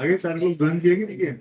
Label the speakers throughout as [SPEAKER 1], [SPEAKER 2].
[SPEAKER 1] आगे सारे लोग ज्वाइन किए कि नहीं किए?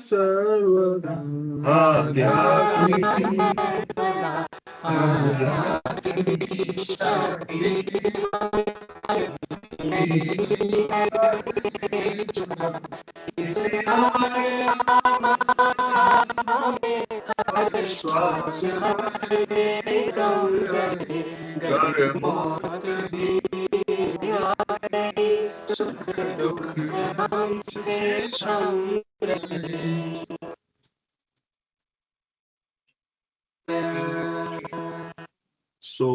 [SPEAKER 1] सर्वदा आध्यात्मिकी श्वास So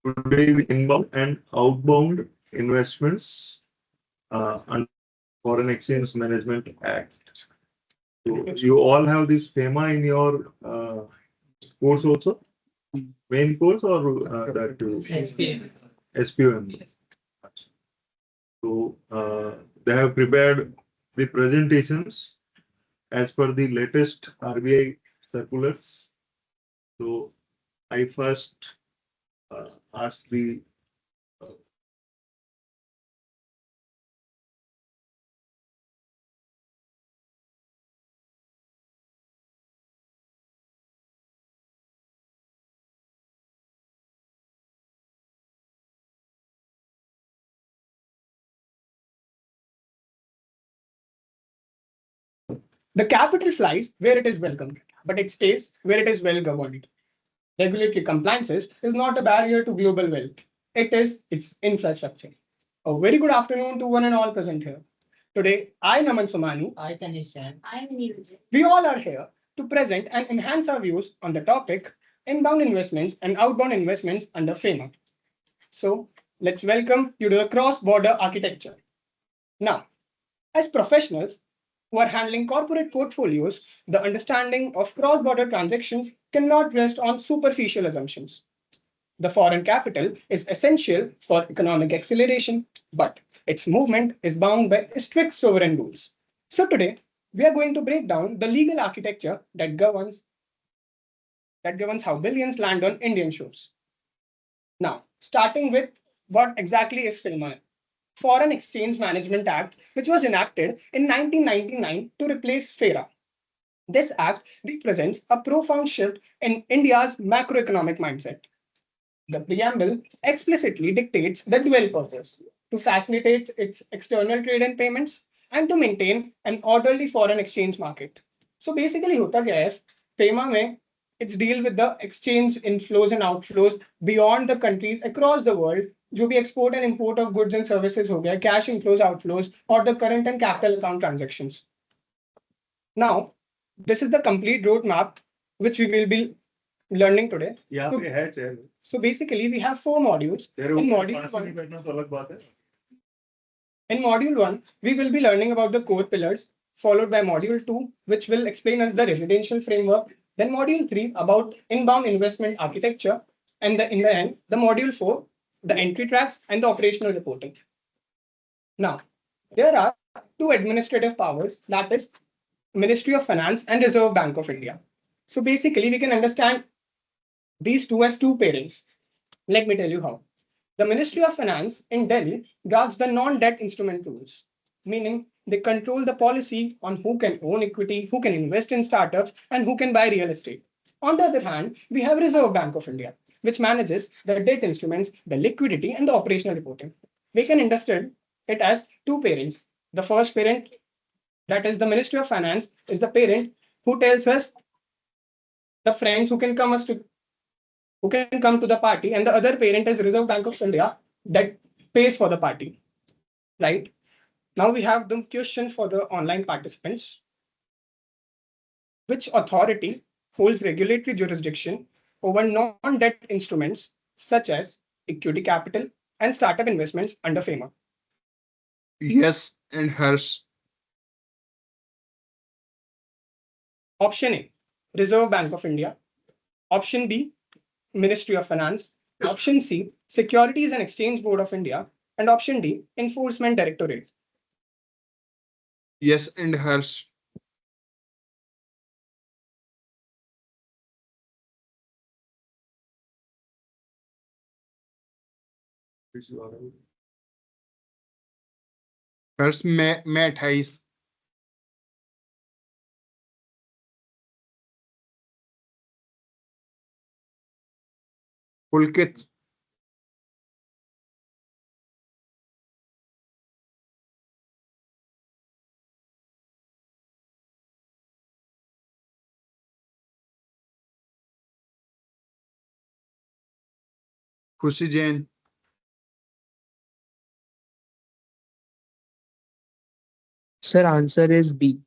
[SPEAKER 1] today we inbound and outbound investments under Foreign Exchange Management Act. So you all have this FEMA in your course also, main course or that SPM. SPM. So they have prepared the presentations as per the latest RBI circulars. So I first ask the
[SPEAKER 2] The capital flies where it is welcomed, but it stays where it is well governed. Regulatory compliances is not a barrier to global wealth. It is its infrastructure. A very good afternoon to one and all present here. Today, I, Naman Somani,
[SPEAKER 3] I, Tanishan.
[SPEAKER 2] we all are here to present and enhance our views on the topic inbound investments and outbound investments under FEMA. So, let's welcome you to the cross-border architecture. Now, as professionals who are handling corporate portfolios, the understanding of cross-border transactions cannot rest on superficial assumptions. The foreign capital is essential for economic acceleration, but its movement is bound by strict sovereign rules. So today, we are going to break down the legal architecture that governs how billions land on Indian shores. Now, starting with what exactly is FEMA? Foreign Exchange Management Act, which was enacted in 1999 to replace FERA. This act represents a profound shift in India's macroeconomic mindset. The preamble explicitly dictates the dual purpose to facilitate its external trade and payments and to maintain an orderly foreign exchange market. So basically, होता क्या है? FEMA में it's deal with the exchange inflows and outflows beyond the countries across the world. जो भी export and import of goods and services हो गया, cash inflows, outflows, or the current and capital account transactions. Now, this is the complete roadmap which we will be learning today.
[SPEAKER 1] यहाँ पे है chair.
[SPEAKER 2] So basically, we have 4 modules.
[SPEAKER 1] तेरे
[SPEAKER 2] In
[SPEAKER 1] ऊपर
[SPEAKER 2] module
[SPEAKER 1] पास
[SPEAKER 2] 1,
[SPEAKER 1] नहीं बैठना तो अलग बात है.
[SPEAKER 2] in module 1, we will be learning about the core pillars, followed by module 2, which will explain us the residential framework. Then module 3 about inbound investment architecture. And in the end, the module 4, the entry tracks and the operational reporting. Now, there are 2 administrative powers, that is Ministry of Finance and Reserve Bank of India. So basically, we can understand these two as two parents. Let me tell you how. The Ministry of Finance in Delhi drafts the non-debt instrument rules, meaning they control the policy on who can own equity, who can invest in startups, and who can buy real estate. On the other hand, we have Reserve Bank of India, which manages the debt instruments, the liquidity, and the operational reporting. We can understand it as two parents. The first parent, that is the Ministry of Finance, is the parent who tells us the friends who can come to the party, and the other parent is Reserve Bank of India that pays for the party. Right? Now we have the question for the online participants. Which authority holds regulatory jurisdiction over non-debt instruments such as equity capital and startup investments under FEMA?
[SPEAKER 3] Yes and Harsh.
[SPEAKER 2] Option A, Reserve Bank of India. Option B, Ministry of Finance. Option C, Securities and Exchange Board of India. And option D, Enforcement Directorate.
[SPEAKER 3] Yes and Harsh. हर्ष मैं 28. पुलकित. खुशी Jain.
[SPEAKER 4] Sir, answer is B.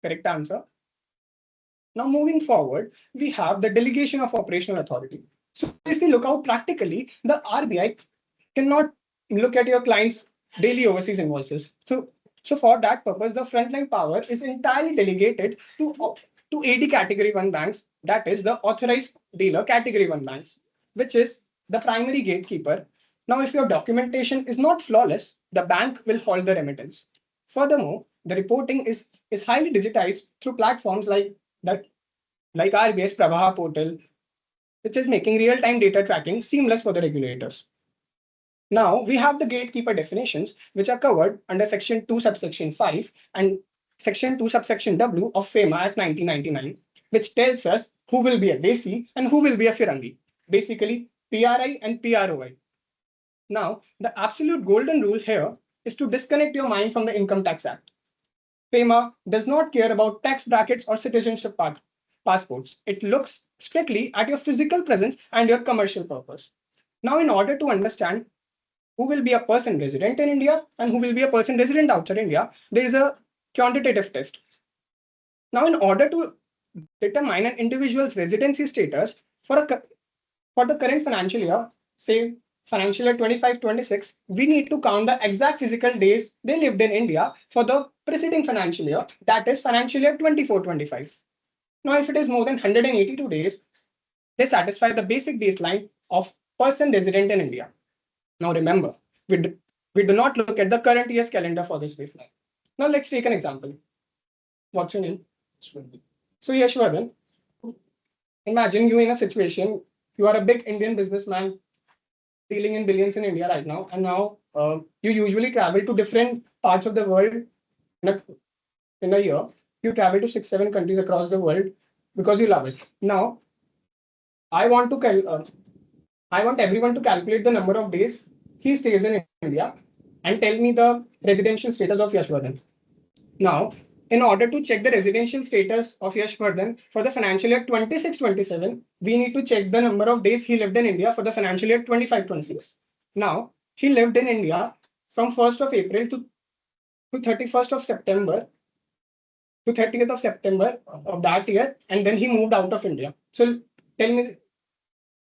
[SPEAKER 2] Correct answer. Now, moving forward, we have the delegation of operational authority. So, if we look out practically, the RBI cannot look at your client's daily overseas invoices. So for that purpose, the frontline power is entirely delegated to AD Category 1 banks, that is the authorized dealer Category 1 banks, which is the primary gatekeeper. Now, if your documentation is not flawless, the bank will halt the remittance. Furthermore, the reporting is highly digitized through platforms like RBI's Pravaha portal, which is making real-time data tracking seamless for the regulators. Now, we have the gatekeeper definitions, which are covered under Section 2, subsection 5 and Section 2, subsection W of FEMA Act 1999, which tells us who will be a Desi and who will be a Firangi, basically PRI and PROI. Now, the absolute golden rule here is to disconnect your mind from the Income Tax Act. FEMA does not care about tax brackets or citizenship passports. It looks strictly at your physical presence and your commercial purpose. Now, in order to understand who will be a person resident in India and who will be a person resident outside India, there is a quantitative test. Now, in order to determine an individual's residency status for the current financial year, say financial year 25-26, we need to count the exact physical days they lived in India for the preceding financial year, that is financial year 24-25. Now, if it is more than 182 days, they satisfy the basic baseline of person resident in India. Now remember, we do not look at the current year's calendar for this baseline. Now let's take an example. What's your name? So Yashwardhan, imagine you in a situation, you are a big Indian businessman dealing in billions in India right now, and now you usually travel to different parts of the world in a year. You travel to 6-7 countries across the world because you love it. Now, I want everyone to calculate the number of days he stays in India and tell me the residential status of Yashwardhan. Now, in order to check the residential status of Yashwardhan for the financial year 26-27, we need to check the number of days he lived in India for the financial year 25-26. Now, he lived in India from 1st of April to 31st of September to 30th of September of that year, and then he moved out of India. So tell me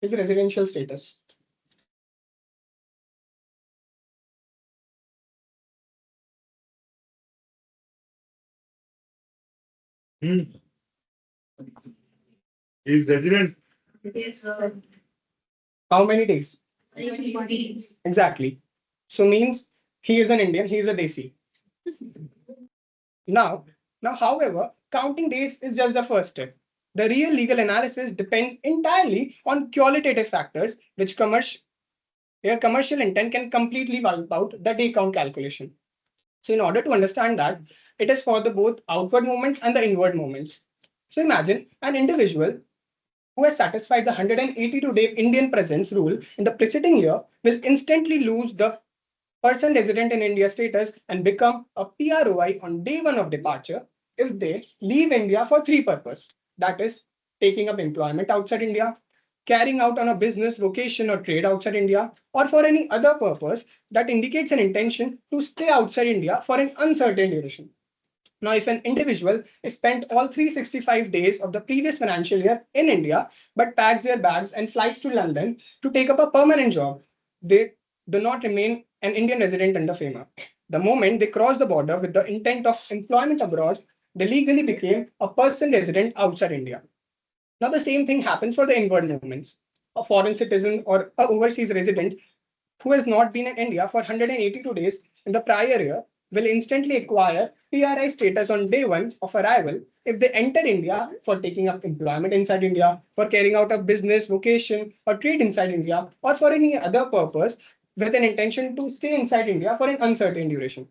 [SPEAKER 2] his residential status.
[SPEAKER 1] Hmm. He's resident.
[SPEAKER 2] How many days?
[SPEAKER 5] 20 days.
[SPEAKER 2] Exactly. So means he is an Indian, he is a Desi. Now, however, counting days is just the first step. The real legal analysis depends entirely on qualitative factors, where commercial intent can completely wipe out the day count calculation. So in order to understand that, it is for the both outward movements and the inward movements. So imagine an individual who has satisfied the 182-day Indian presence rule in the preceding year will instantly lose the person resident in India status and become a PROI on day one of departure if they leave India for three purposes. That is, taking up employment outside India, carrying out on a business, vocation, or trade outside India, or for any other purpose that indicates an intention to stay outside India for an uncertain duration. Now, if an individual spent all 365 days of the previous financial year in India, but packs their bags and flies to London to take up a permanent job, they do not remain an Indian resident under FEMA. The moment they cross the border with the intent of employment abroad, they legally became a person resident outside India. Now, the same thing happens for the inward movements. A foreign citizen or a overseas resident who has not been in India for 182 days in the prior year will instantly acquire PRI status on day one of arrival if they enter India for taking up employment inside India, for carrying out a business, vocation, or trade inside India, or for any other purpose with an intention to stay inside India for an uncertain duration.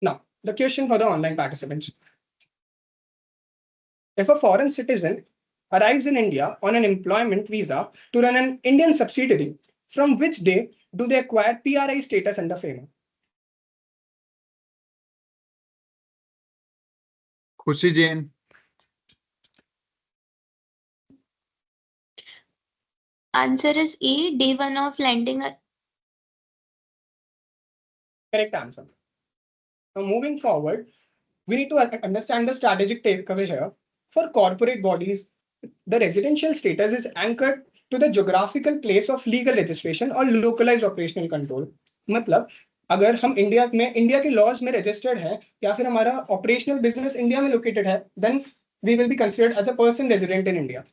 [SPEAKER 2] Now, the question for the online participants. If a foreign citizen arrives in India on an employment visa to run an Indian subsidiary, from which day do they acquire PRI status under FEMA?
[SPEAKER 3] Khushi Jain.
[SPEAKER 5] Answer is A, day one of landing.
[SPEAKER 2] Correct answer. Now, moving forward, we need to understand the strategic takeaway here. For corporate bodies, the residential status is anchored to the geographical place of legal registration or localized operational control. मतलब अगर हम India के laws में registered है या फिर हमारा operational business India में लोकेटेड है, then we will be considered as a person resident in India.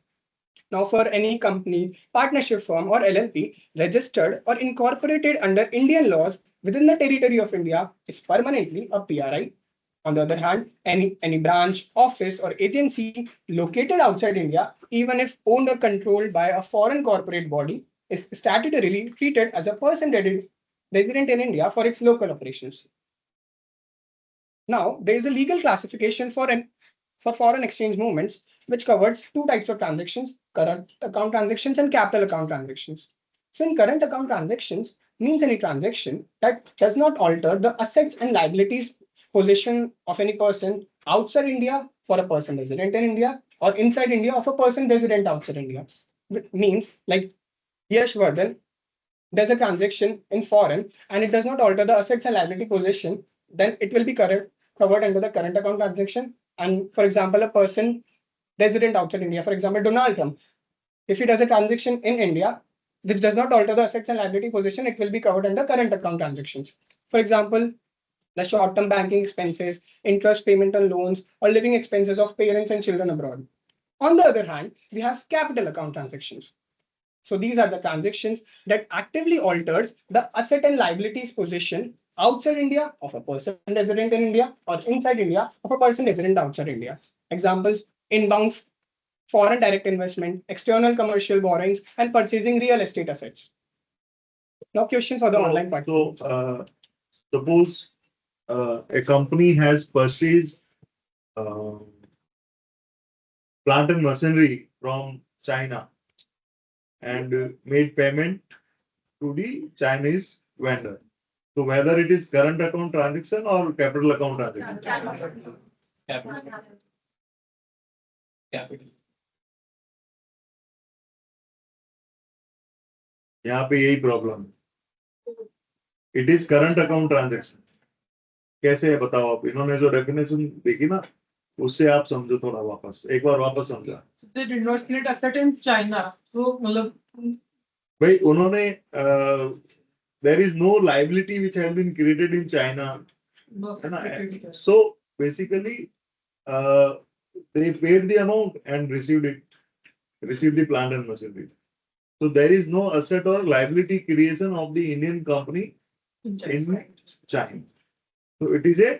[SPEAKER 2] Now, for any company, partnership firm, or LLP registered or incorporated under Indian laws within the territory of India is permanently a PRI. On the other hand, any branch, office, or agency located outside India, even if owned or controlled by a foreign corporate body, is statutorily treated as a person resident in India for its local operations. Now, there is a legal classification for foreign exchange movements, which covers two types of transactions: current account transactions and capital account transactions. So in current account transactions means any transaction that does not alter the assets and liabilities position of any person outside India for a person resident in India, or inside India of a person resident outside India. Means like Yashvardhan does a transaction in foreign and it does not alter the assets and liability position, then it will be covered under the current account transaction. And for example, a person resident outside India, for example, Donald Trump, if he does a transaction in India, which does not alter the assets and liability position, it will be covered under current account transactions. For example, the short-term banking expenses, interest payment on loans, or living expenses of parents and children abroad. On the other hand, we have capital account transactions. So these are the transactions that actively alters the asset and liabilities position outside India of a person resident in India, or inside India of a person resident outside India. Examples: inbound foreign direct investment, external commercial borrowings, and purchasing real estate assets. Now, question for the online part.
[SPEAKER 1] So, suppose a company has purchased plant and machinery from China and made payment to the Chinese vendor. So whether it is current account transaction or capital account transaction.
[SPEAKER 6] Capital.
[SPEAKER 1] यहाँ पे यही problem है. It is current account transaction. कैसे है बताओ आप. इन्होंने जो डेफिनेशन देखी ना, उससे आप समझो थोड़ा वापस, एक बार वापस समझा।
[SPEAKER 6] They did not create asset in China. So मतलब
[SPEAKER 1] भाई उन्होंने there is no liability which has been created in China,
[SPEAKER 6] no
[SPEAKER 1] है ना?
[SPEAKER 6] security.
[SPEAKER 1] So basically they paid the amount and received the plant and machinery. So there is no asset or liability creation of the Indian company
[SPEAKER 6] in
[SPEAKER 1] in
[SPEAKER 6] China.
[SPEAKER 1] China. So it is a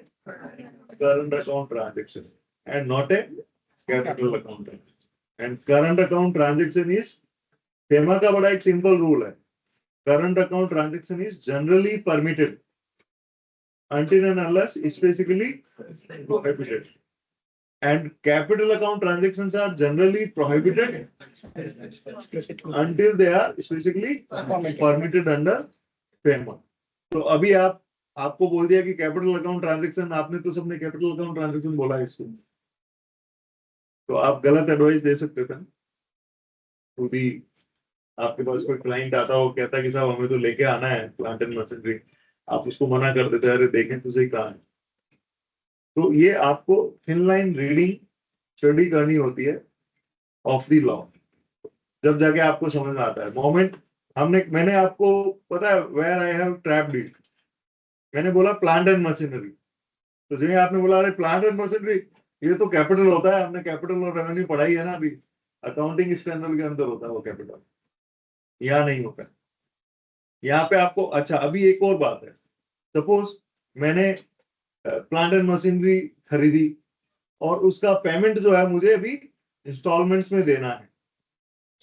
[SPEAKER 1] current account transaction and not a capital account transaction. And current account transaction is FEMA का बड़ा एक simple rule है. Current account transaction is generally permitted until and unless specifically prohibited. And capital account transactions are generally prohibited
[SPEAKER 2] Explicitly.
[SPEAKER 1] until they are specifically permitted under FEMA. तो अभी आपको बोल दिया कि कैपिटल अकाउंट ट्रांजैक्शन, आपने तो सबने कैपिटल अकाउंट ट्रांजैक्शन बोला है इसको, तो आप गलत एडवाइस दे सकते थे। खुद ही आपके पास कोई क्लाइंट आता हो, कहता है कि साहब हमें तो लेके आना है प्लांट एंड मशीनरी, आप उसको मना कर देते, अरे देखें तुझे कहाँ है। तो ये आपको थिन लाइन रीडिंग स्टडी करनी होती है ऑफ द लॉ, जब जाके आपको समझ में आता है। मोमेंट मैंने आपको पता है where I have trapped it, मैंने बोला प्लांट एंड मशीनरी, तो जो आपने बोला अरे प्लांट एंड मशीनरी ये तो कैपिटल होता है, हमने कैपिटल और रेवेन्यू पढ़ाई है ना, अभी अकाउंटिंग स्टैंडर्ड के अंदर होता है वो कैपिटल, यहाँ नहीं होता। यहाँ पे आपको, अच्छा अभी एक और बात है, सपोज मैंने प्लांट एंड मशीनरी खरीदी और उसका पेमेंट जो है मुझे अभी इंस्टॉलमेंट्स में देना है,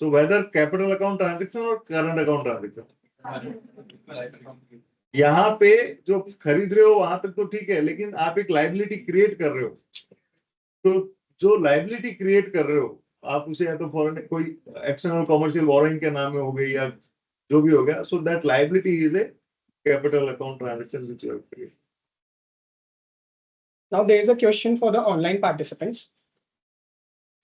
[SPEAKER 1] so whether capital account transaction और करंट अकाउंट ट्रांजेक्शन, यहाँ पे जो खरीद रहे हो वहां तक तो ठीक है, लेकिन आप एक लाइबिलिटी क्रिएट कर रहे हो, तो जो लाइबिलिटी क्रिएट कर रहे हो आप उसे या तो फॉरेन कोई एक्सटर्नल कॉमर्शियल बोरोइंग के नाम में हो गई या जो भी हो गया, so that liability is a capital account transaction which you have created.
[SPEAKER 2] Now there is a question for the online participants.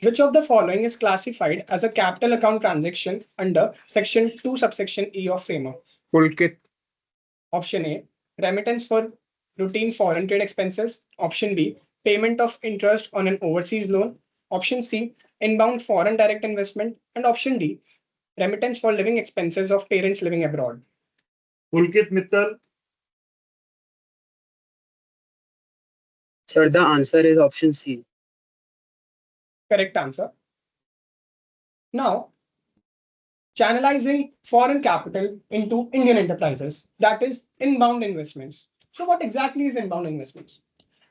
[SPEAKER 2] Which of the following is classified as a capital account transaction under section 2 subsection E of FEMA?
[SPEAKER 3] Pulkit,
[SPEAKER 2] Option A, remittance for routine foreign trade expenses. Option B, payment of interest on an overseas loan. Option C, inbound foreign direct investment. And option D, remittance for living expenses of parents living abroad.
[SPEAKER 1] Pulkit Mittal,
[SPEAKER 4] Sir, the answer is option C.
[SPEAKER 2] Correct answer. Now, channelizing foreign capital into Indian enterprises, that is inbound investments. So what exactly is inbound investments?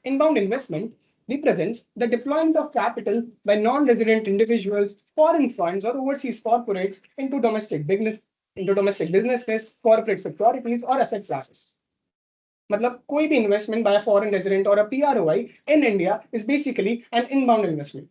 [SPEAKER 2] Inbound investment represents the deployment of capital by non-resident individuals, foreign funds, or overseas corporates into domestic businesses, corporate securities, or asset classes. मतलब कोई भी investment by a foreign resident or a PROI in India is basically an inbound investment.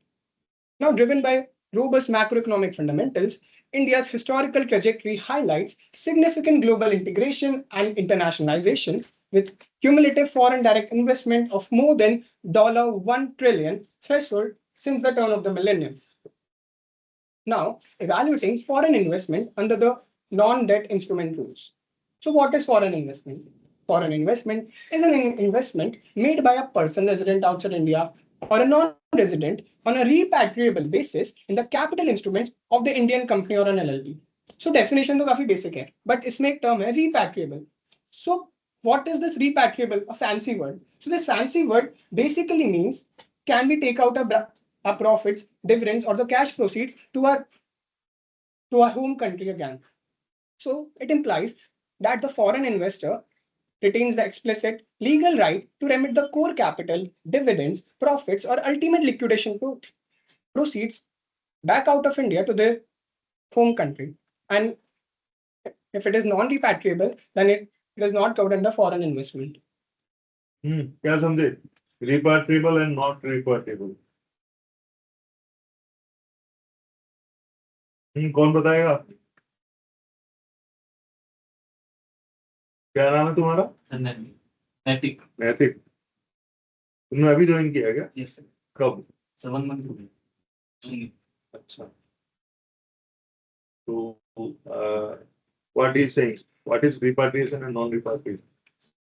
[SPEAKER 2] Now, driven by robust macroeconomic fundamentals, India's historical trajectory highlights significant global integration and internationalization, with cumulative foreign direct investment of more than $1 trillion threshold since the turn of the millennium. Now, evaluating foreign investment under the non-debt instrument rules. So what is foreign investment? Foreign investment is an investment made by a person resident outside India or a non-resident on a repatriable basis in the capital instruments of the Indian company or an LLP. So definition तो काफी basic है, but इसमें एक term है repatriable. So what is this repatriable? A fancy word. So this fancy word basically means can we take out our profits, dividends, or the cash proceeds to our home country again. So it implies that the foreign investor retains the explicit legal right to remit the core capital, dividends, profits, or ultimate liquidation proceeds back out of India to their home country. And if it is non-repatriable, then it is not covered under foreign investment.
[SPEAKER 1] क्या समझे? Repatriable and not repatriable. कौन बताएगा? क्या नाम है तुम्हारा?
[SPEAKER 7] नैतिक।
[SPEAKER 1] नैतिक। तुमने अभी ज्वाइन किया क्या?
[SPEAKER 7] Yes sir.
[SPEAKER 1] कब?
[SPEAKER 7] 7 मंथ हो गए।
[SPEAKER 1] अच्छा। तो what is saying? What is repatriation and non-repatriation?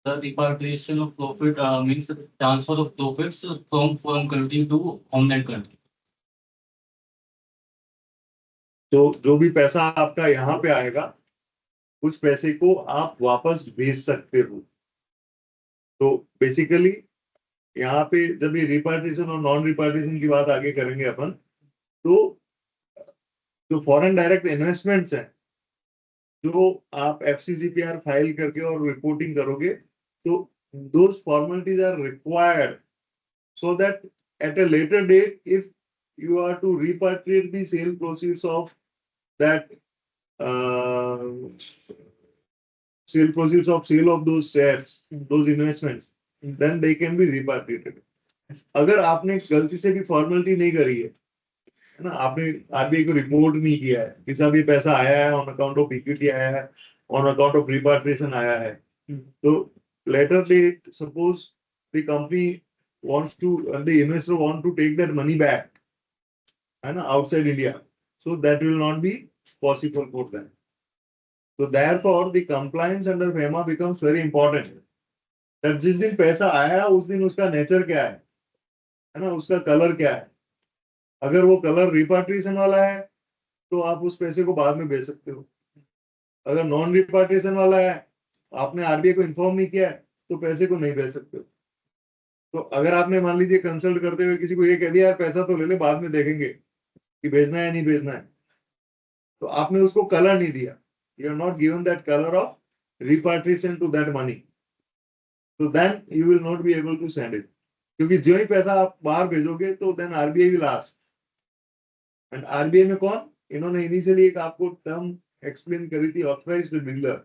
[SPEAKER 7] The repatriation of profit means the transfer of profits from foreign country to homeland country.
[SPEAKER 1] तो जो भी पैसा आपका यहाँ पे आएगा उस पैसे को आप वापस भेज सकते हो। तो बेसिकली यहाँ पे जब ये रिपार्टीशन और नॉन रिपार्टीशन की बात आगे करेंगे अपन, तो जो फॉरेन डायरेक्ट इन्वेस्टमेंट्स हैं जो आप FCCPR फाइल करके और रिपोर्टिंग करोगे, तो those formalities are required so that at a later date, if you are to repatriate the sale proceeds of that sale of those shares, those investments, then they can be repatriated. अगर आपने गलती से भी formality नहीं करी है ना, आपने RBI को रिपोर्ट नहीं किया है कि साहब ये पैसा आया है ऑन अकाउंट ऑफ इक्विटी, आया है ऑन अकाउंट ऑफ रिपाट्रिएशन, आया है, तो later date, suppose the company wants to, the investor want to take that money back and outside India, so that will not be possible for them. So therefore, the compliance under FEMA becomes very important. that जिस दिन पैसा आया उस दिन उसका nature क्या है ना, उसका कलर क्या है। अगर वो कलर रिपाट्रिएशन वाला है तो आप उस पैसे को बाद में भेज सकते हो। अगर नॉन रिपाट्रिएशन वाला है, आपने RBI को इन्फॉर्म नहीं किया है, तो पैसे को नहीं भेज सकते हो। तो अगर आपने मान लीजिए कंसल्ट करते हुए किसी को ये कह दिया यार पैसा तो ले ले, बाद में देखेंगे कि भेजना है नहीं भेजना है, तो आपने उसको कलर नहीं दिया, you are not given that colour of repatriation to that money, तो then you will not be able to send it, क्योंकि जो ही पैसा आप बाहर भेजोगे तो then RBI will ask. And RBI में कौन, इन्होंने इनिशियली एक आपको टर्म एक्सप्लेन करी थी, authorised dealer.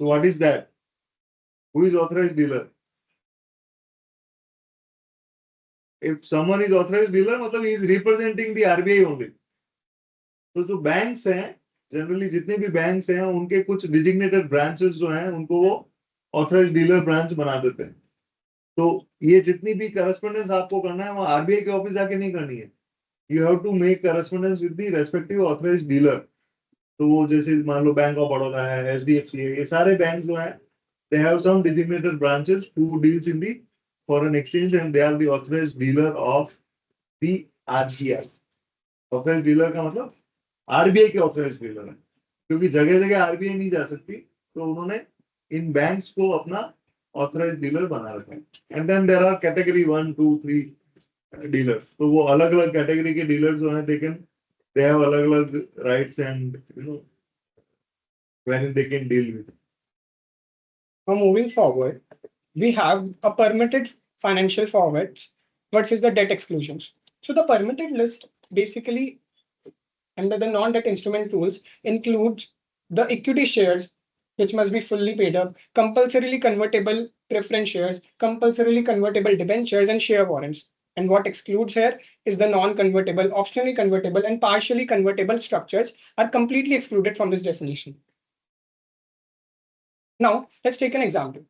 [SPEAKER 1] So what is that? Who is authorized dealer? If someone is authorized dealer, मतलब he is representing the RBI only. तो जो बैंक्स हैं, जनरली जितने भी बैंक्स हैं, उनके कुछ डिजिग्नेटेड ब्रांचेस जो हैं, उनको वो ऑथराइज्ड डीलर ब्रांच बना देते हैं। तो ये जितनी भी करस्पॉन्डेंस आपको करना है, वो RBI के ऑफिस जाके नहीं करनी है। You have to make correspondence with the respective authorized dealer. तो वो जैसे मान लो बैंक ऑफ बड़ौदा है, HDFC है, ये सारे बैंक जो हैं, they have some designated branches who deals in the foreign exchange and they are the authorized dealer of the RBI. Authorized dealer का मतलब RBI के authorized dealer है, क्योंकि जगह जगह RBI नहीं जा सकती, तो उन्होंने इन बैंक्स को अपना authorized dealer बना रखा है। And then there are category 1, 2, 3 dealers. तो वो अलग अलग कैटेगरी के डीलर जो हैं, they have अलग अलग rights and when they can deal with.
[SPEAKER 2] Now moving forward, we have a permitted financial forwards versus the debt exclusions. So the permitted list basically under the non-debt instrument rules includes the equity shares, which must be fully paid up, compulsorily convertible preference shares, compulsorily convertible debentures, and share warrants. And what excludes here is the non-convertible, optionally convertible, and partially convertible structures are completely excluded from this definition. Now, let's take an example.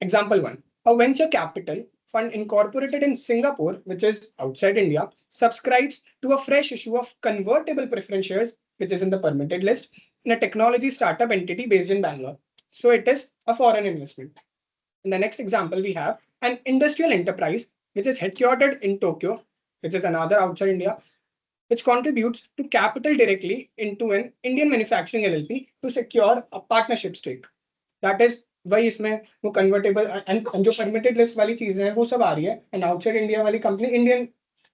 [SPEAKER 2] Example 1. A venture capital fund incorporated in Singapore, which is outside India, subscribes to a fresh issue of convertible preference shares, which is in the permitted list, in a technology startup entity based in Bangalore. So it is a foreign investment. In the next example, we have an industrial enterprise, which is headquartered in Tokyo, which is another outside India, which contributes to capital directly into an Indian manufacturing LLP to secure a partnership stake. That is वही इसमें वो convertible and जो permitted list वाली चीजें हैं वो सब आ रही है, एंड आउटसाइड इंडिया वाली कंपनी इंडियन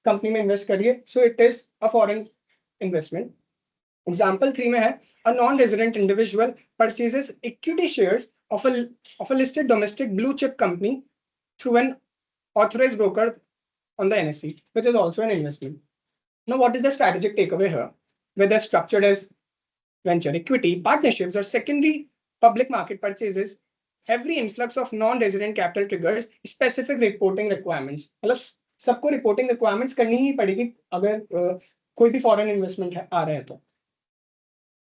[SPEAKER 2] कंपनी में इन्वेस्ट करिए, so it is a foreign investment. Example 3 में है a non-resident individual purchases equity shares of a listed domestic blue chip company through an authorized broker on the NSE, which is also an investment. Now, what is the strategic takeaway here? Whether structured as venture equity, partnerships, or secondary public market purchases, every influx of non-resident capital triggers specific reporting requirements. मतलब सबको reporting requirements करनी ही पड़ेगी अगर कोई भी foreign investment आ रहा है तो.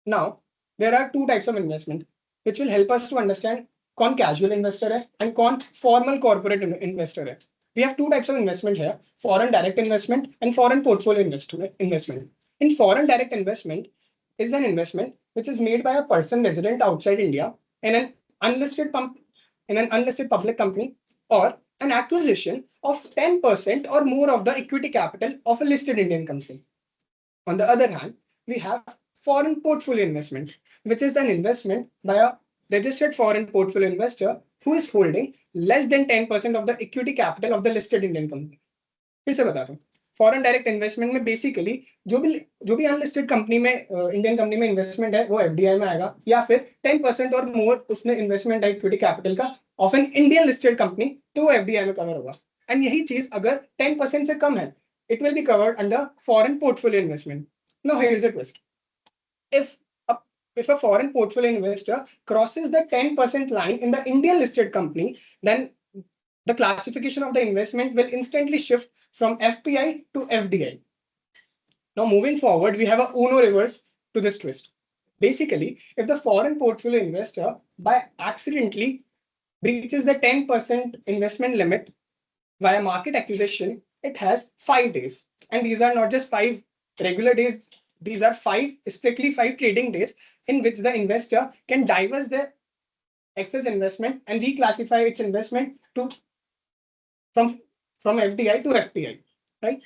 [SPEAKER 2] Now, there are two types of investment which will help us to understand कौन casual investor है and कौन formal corporate investor है. We have two types of investment here: foreign direct investment and foreign portfolio investment. In foreign direct investment is an investment which is made by a person resident outside India in an in an unlisted public company, or an acquisition of 10% or more of the equity capital of a listed Indian company. On the other hand, we have foreign portfolio investment, which is an investment by a registered foreign portfolio investor who is holding less than 10% of the equity capital of the listed Indian company. फिर से बताता हूँ, foreign direct investment में basically जो भी unlisted company में Indian company में investment है वो एफडीआई में आएगा, या फिर 10% और मोर उसने इन्वेस्टमेंट है इक्विटी कैपिटल का of an Indian listed company, तो वो एफडीआई में कवर होगा. एंड यही चीज अगर 10% से कम है, it will be covered under foreign portfolio investment. Now here's a twist. If a foreign portfolio investor crosses the 10% line in the Indian listed company, then the classification of the investment will instantly shift from FPI to FDI. Now moving forward, we have a Uno reverse to this twist. Basically, if the foreign portfolio investor by accidentally breaches the 10% investment limit via market accusation, it has 5 days. And these are not just 5 regular days. These are strictly 5 trading days in which the investor can divest their excess investment and reclassify its investment from FDI to FPI, right?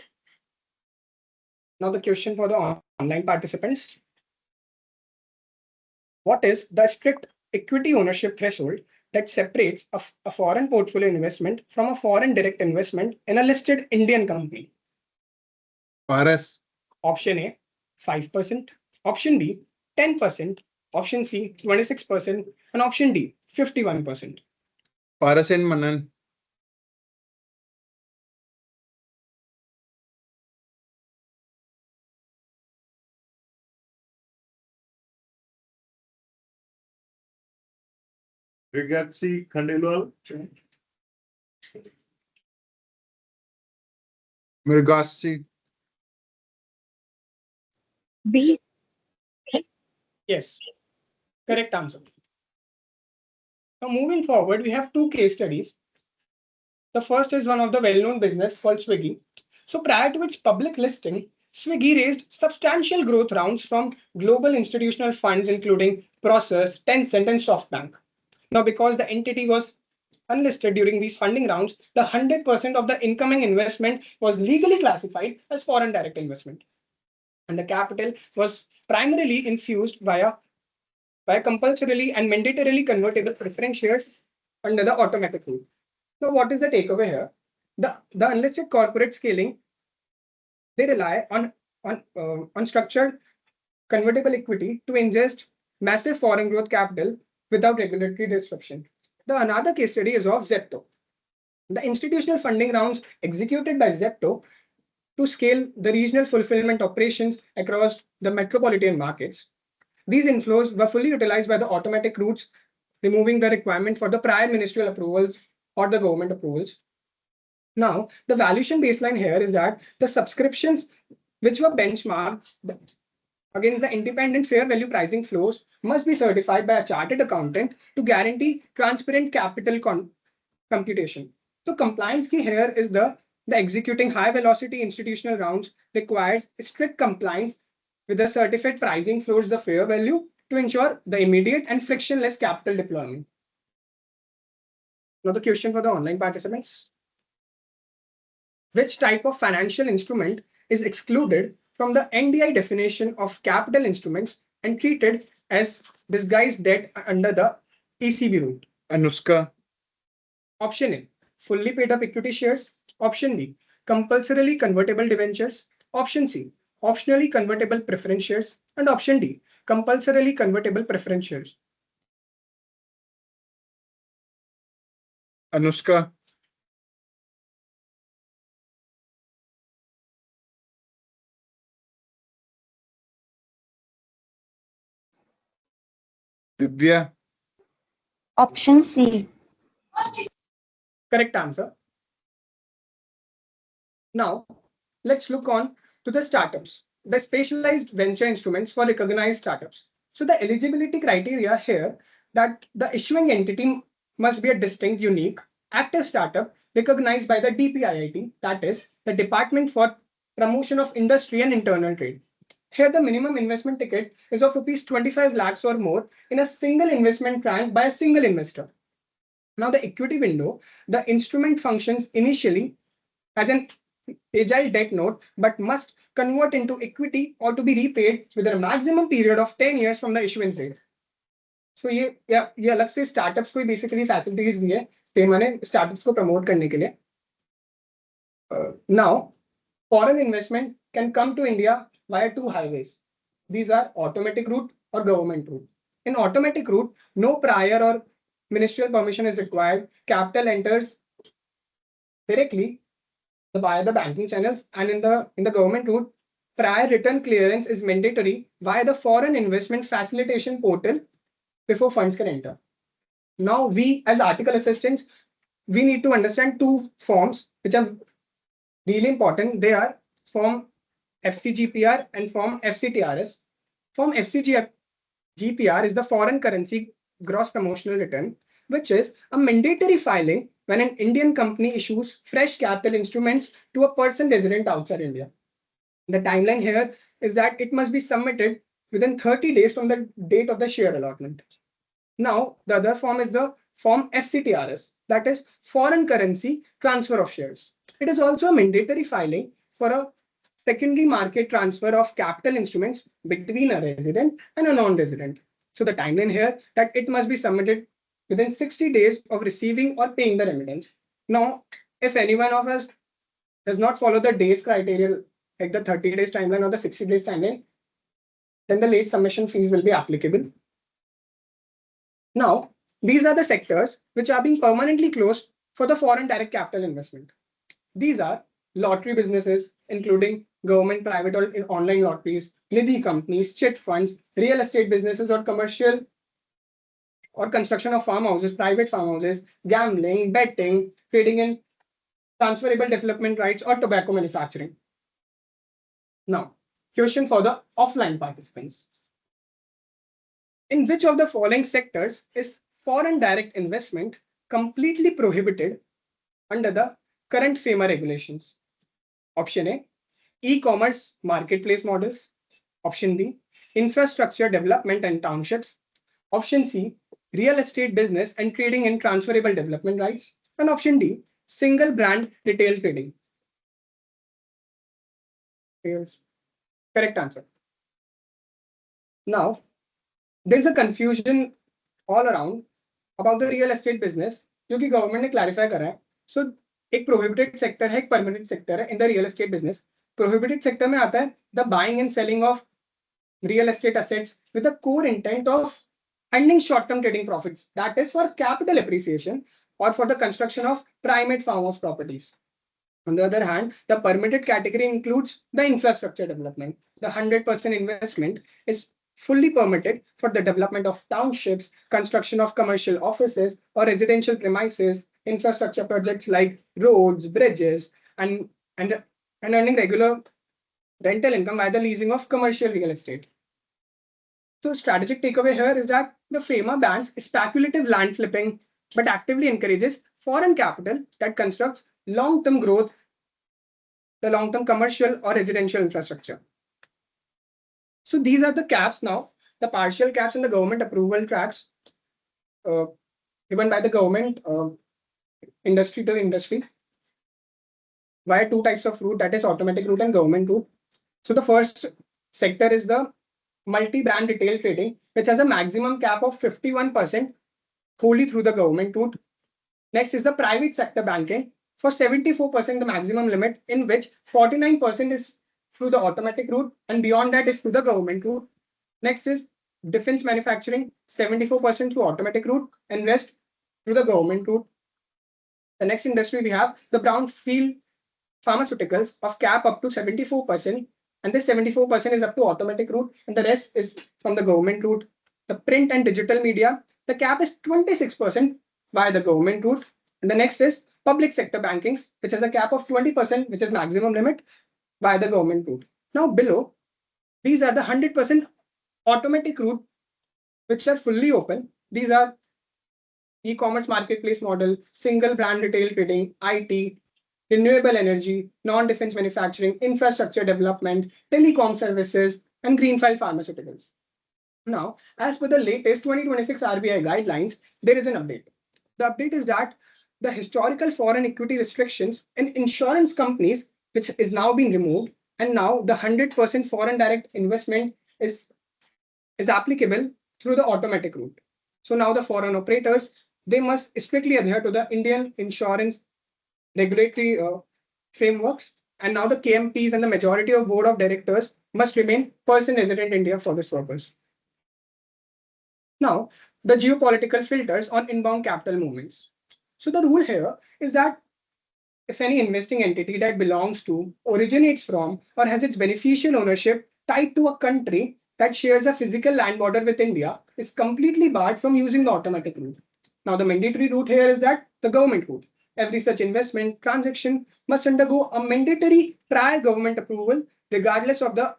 [SPEAKER 2] Now the question for the online participants. What is the strict equity ownership threshold that separates a foreign portfolio investment from a foreign direct investment in a listed Indian company?
[SPEAKER 3] Paras.
[SPEAKER 2] Option A, 5%. Option B, 10%. Option C, 26%. And option D, 51%.
[SPEAKER 3] Paras and Manan.
[SPEAKER 1] Rigatsi Khandelwal.
[SPEAKER 3] Mirgasi.
[SPEAKER 8] B.
[SPEAKER 2] Yes, correct answer. Now moving forward, we have 2 case studies. The first is one of the well-known business called Swiggy. So prior to its public listing, Swiggy raised substantial growth rounds from global institutional funds, including Process, Tencent, and SoftBank. Now, because the entity was unlisted during these funding rounds, the 100% of the incoming investment was legally classified as foreign direct investment. And the capital was primarily infused via compulsorily and mandatorily convertible preference shares under the automatic rule. So what is the takeaway here? The unlisted corporate scaling, they rely on structured convertible equity to ingest massive foreign growth capital without regulatory disruption. The another case study is of Zepto. The institutional funding rounds executed by Zepto to scale the regional fulfillment operations across the metropolitan markets. These inflows were fully utilized by the automatic routes, removing the requirement for the prior ministerial approvals or the government approvals. Now, the valuation baseline here is that the subscriptions which were benchmarked against the independent fair value pricing flows must be certified by a chartered accountant to guarantee transparent capital computation. So compliance key here is the executing high velocity institutional rounds requires strict compliance with the certified pricing flows the fair value to ensure the immediate and frictionless capital deployment. Now the question for the online participants. Which type of financial instrument is excluded from the NDI definition of capital instruments and treated as disguised debt under the ECB rule?
[SPEAKER 3] Anushka.
[SPEAKER 2] Option A, fully paid up equity shares. Option B, compulsorily convertible debentures. Option C, optionally convertible preference shares. And option D, compulsorily convertible preference shares.
[SPEAKER 3] Anushka. Divya.
[SPEAKER 8] Option C.
[SPEAKER 2] Correct answer. Now, let's look on to the startups, the specialized venture instruments for recognized startups. So the eligibility criteria here that the issuing entity must be a distinct, unique, active startup recognized by the DPIIT, that is the Department for Promotion of Industry and Internal Trade. Here, the minimum investment ticket is of rupees 25 lakhs or more in a single investment tranche by a single investor. Now, the equity window, the instrument functions initially as an agile debt note, but must convert into equity or to be repaid within a maximum period of 10 years from the issuance date. So ये अलग से startups को basically facilities दी है FEMA ने startups को promote करने के लिए. Now, foreign investment can come to India via two highways. These are automatic route or government route. In automatic route, no prior or ministerial permission is required. Capital enters directly via the banking channels, and in the government route, prior return clearance is mandatory via the foreign investment facilitation portal before funds can enter. Now, we as article assistants, we need to understand two forms which are really important. They are Form FCGPR and Form FCTRS. Form FCGPR is the foreign currency gross promotional return, which is a mandatory filing when an Indian company issues fresh capital instruments to a person resident outside India. The timeline here is that it must be submitted within 30 days from the date of the share allotment. Now, the other form is the Form FCTRS, that is foreign currency transfer of shares. It is also a mandatory filing for a secondary market transfer of capital instruments between a resident and a non-resident. So the timeline here that it must be submitted within 60 days of receiving or paying the remittance. Now, if anyone of us does not follow the days criteria, like the 30 days timeline or the 60 days timeline, then the late submission fees will be applicable. Now, these are the sectors which are being permanently closed for the foreign direct capital investment. These are lottery businesses, including government, private, or online lotteries, nidhi companies, chit funds, real estate businesses, or commercial or construction of farmhouses, private farmhouses, gambling, betting, trading in transferable development rights, or tobacco manufacturing. Now, question for the offline participants. In which of the following sectors is foreign direct investment completely prohibited under the current FEMA regulations? Option A, e-commerce marketplace models. Option B, infrastructure development and townships. Option C, real estate business and trading in transferable development rights. And option D, single brand retail trading. Yes. Correct answer. Now, there's a confusion all around about the real estate business, क्योंकि government ने clarify करा है. So, एक prohibited sector है, एक permitted sector है in the real estate business. Prohibited sector में आता है the buying and selling of real estate assets with the core intent of earning short-term trading profits. That is for capital appreciation or for the construction of private farmhouse properties. On the other hand, the permitted category includes the infrastructure development. The 100% investment is fully permitted for the development of townships, construction of commercial offices or residential premises, infrastructure projects like roads, bridges, and earning regular rental income by the leasing of commercial real estate. So strategic takeaway here is that the FEMA bans speculative land flipping, but actively encourages foreign capital that constructs long-term growth, the long-term commercial or residential infrastructure. So these are the caps now, the partial caps and the government approval tracks given by the government, industry to industry, via two types of route, that is automatic route and government route. So the first sector is the multi-brand retail trading, which has a maximum cap of 51% wholly through the government route. Next is the private sector banking for 74%, the maximum limit, in which 49% is through the automatic route and beyond that is through the government route. Next is defense manufacturing, 74% through automatic route and rest through the government route. The next industry we have the brownfield pharmaceuticals of cap up to 74%, and this 74% is up to automatic route and the rest is from the government route. The print and digital media, the cap is 26% via the government route. And the next is public sector banking, which has a cap of 20%, which is maximum limit by the government route. Now below, these are the 100% automatic route, which are fully open. These are e-commerce marketplace model, single brand retail trading, IT, renewable energy, non-defense manufacturing, infrastructure development, telecom services, and greenfield pharmaceuticals. Now, as per the latest 2026 RBI guidelines, there is an update. The update is that the historical foreign equity restrictions in insurance companies, which is now being removed, and now the 100% foreign direct investment is applicable through the automatic route. So now the foreign operators, they must strictly adhere to the Indian insurance regulatory frameworks. And now the KMPs and the majority of board of directors must remain person resident in India for this purpose. Now, the geopolitical filters on inbound capital movements. So the rule here is that if any investing entity that belongs to, originates from, or has its beneficial ownership tied to a country that shares a physical land border with India, is completely barred from using the automatic route. Now, the mandatory route here is that the government route. Every such investment transaction must undergo a mandatory prior government approval, regardless of the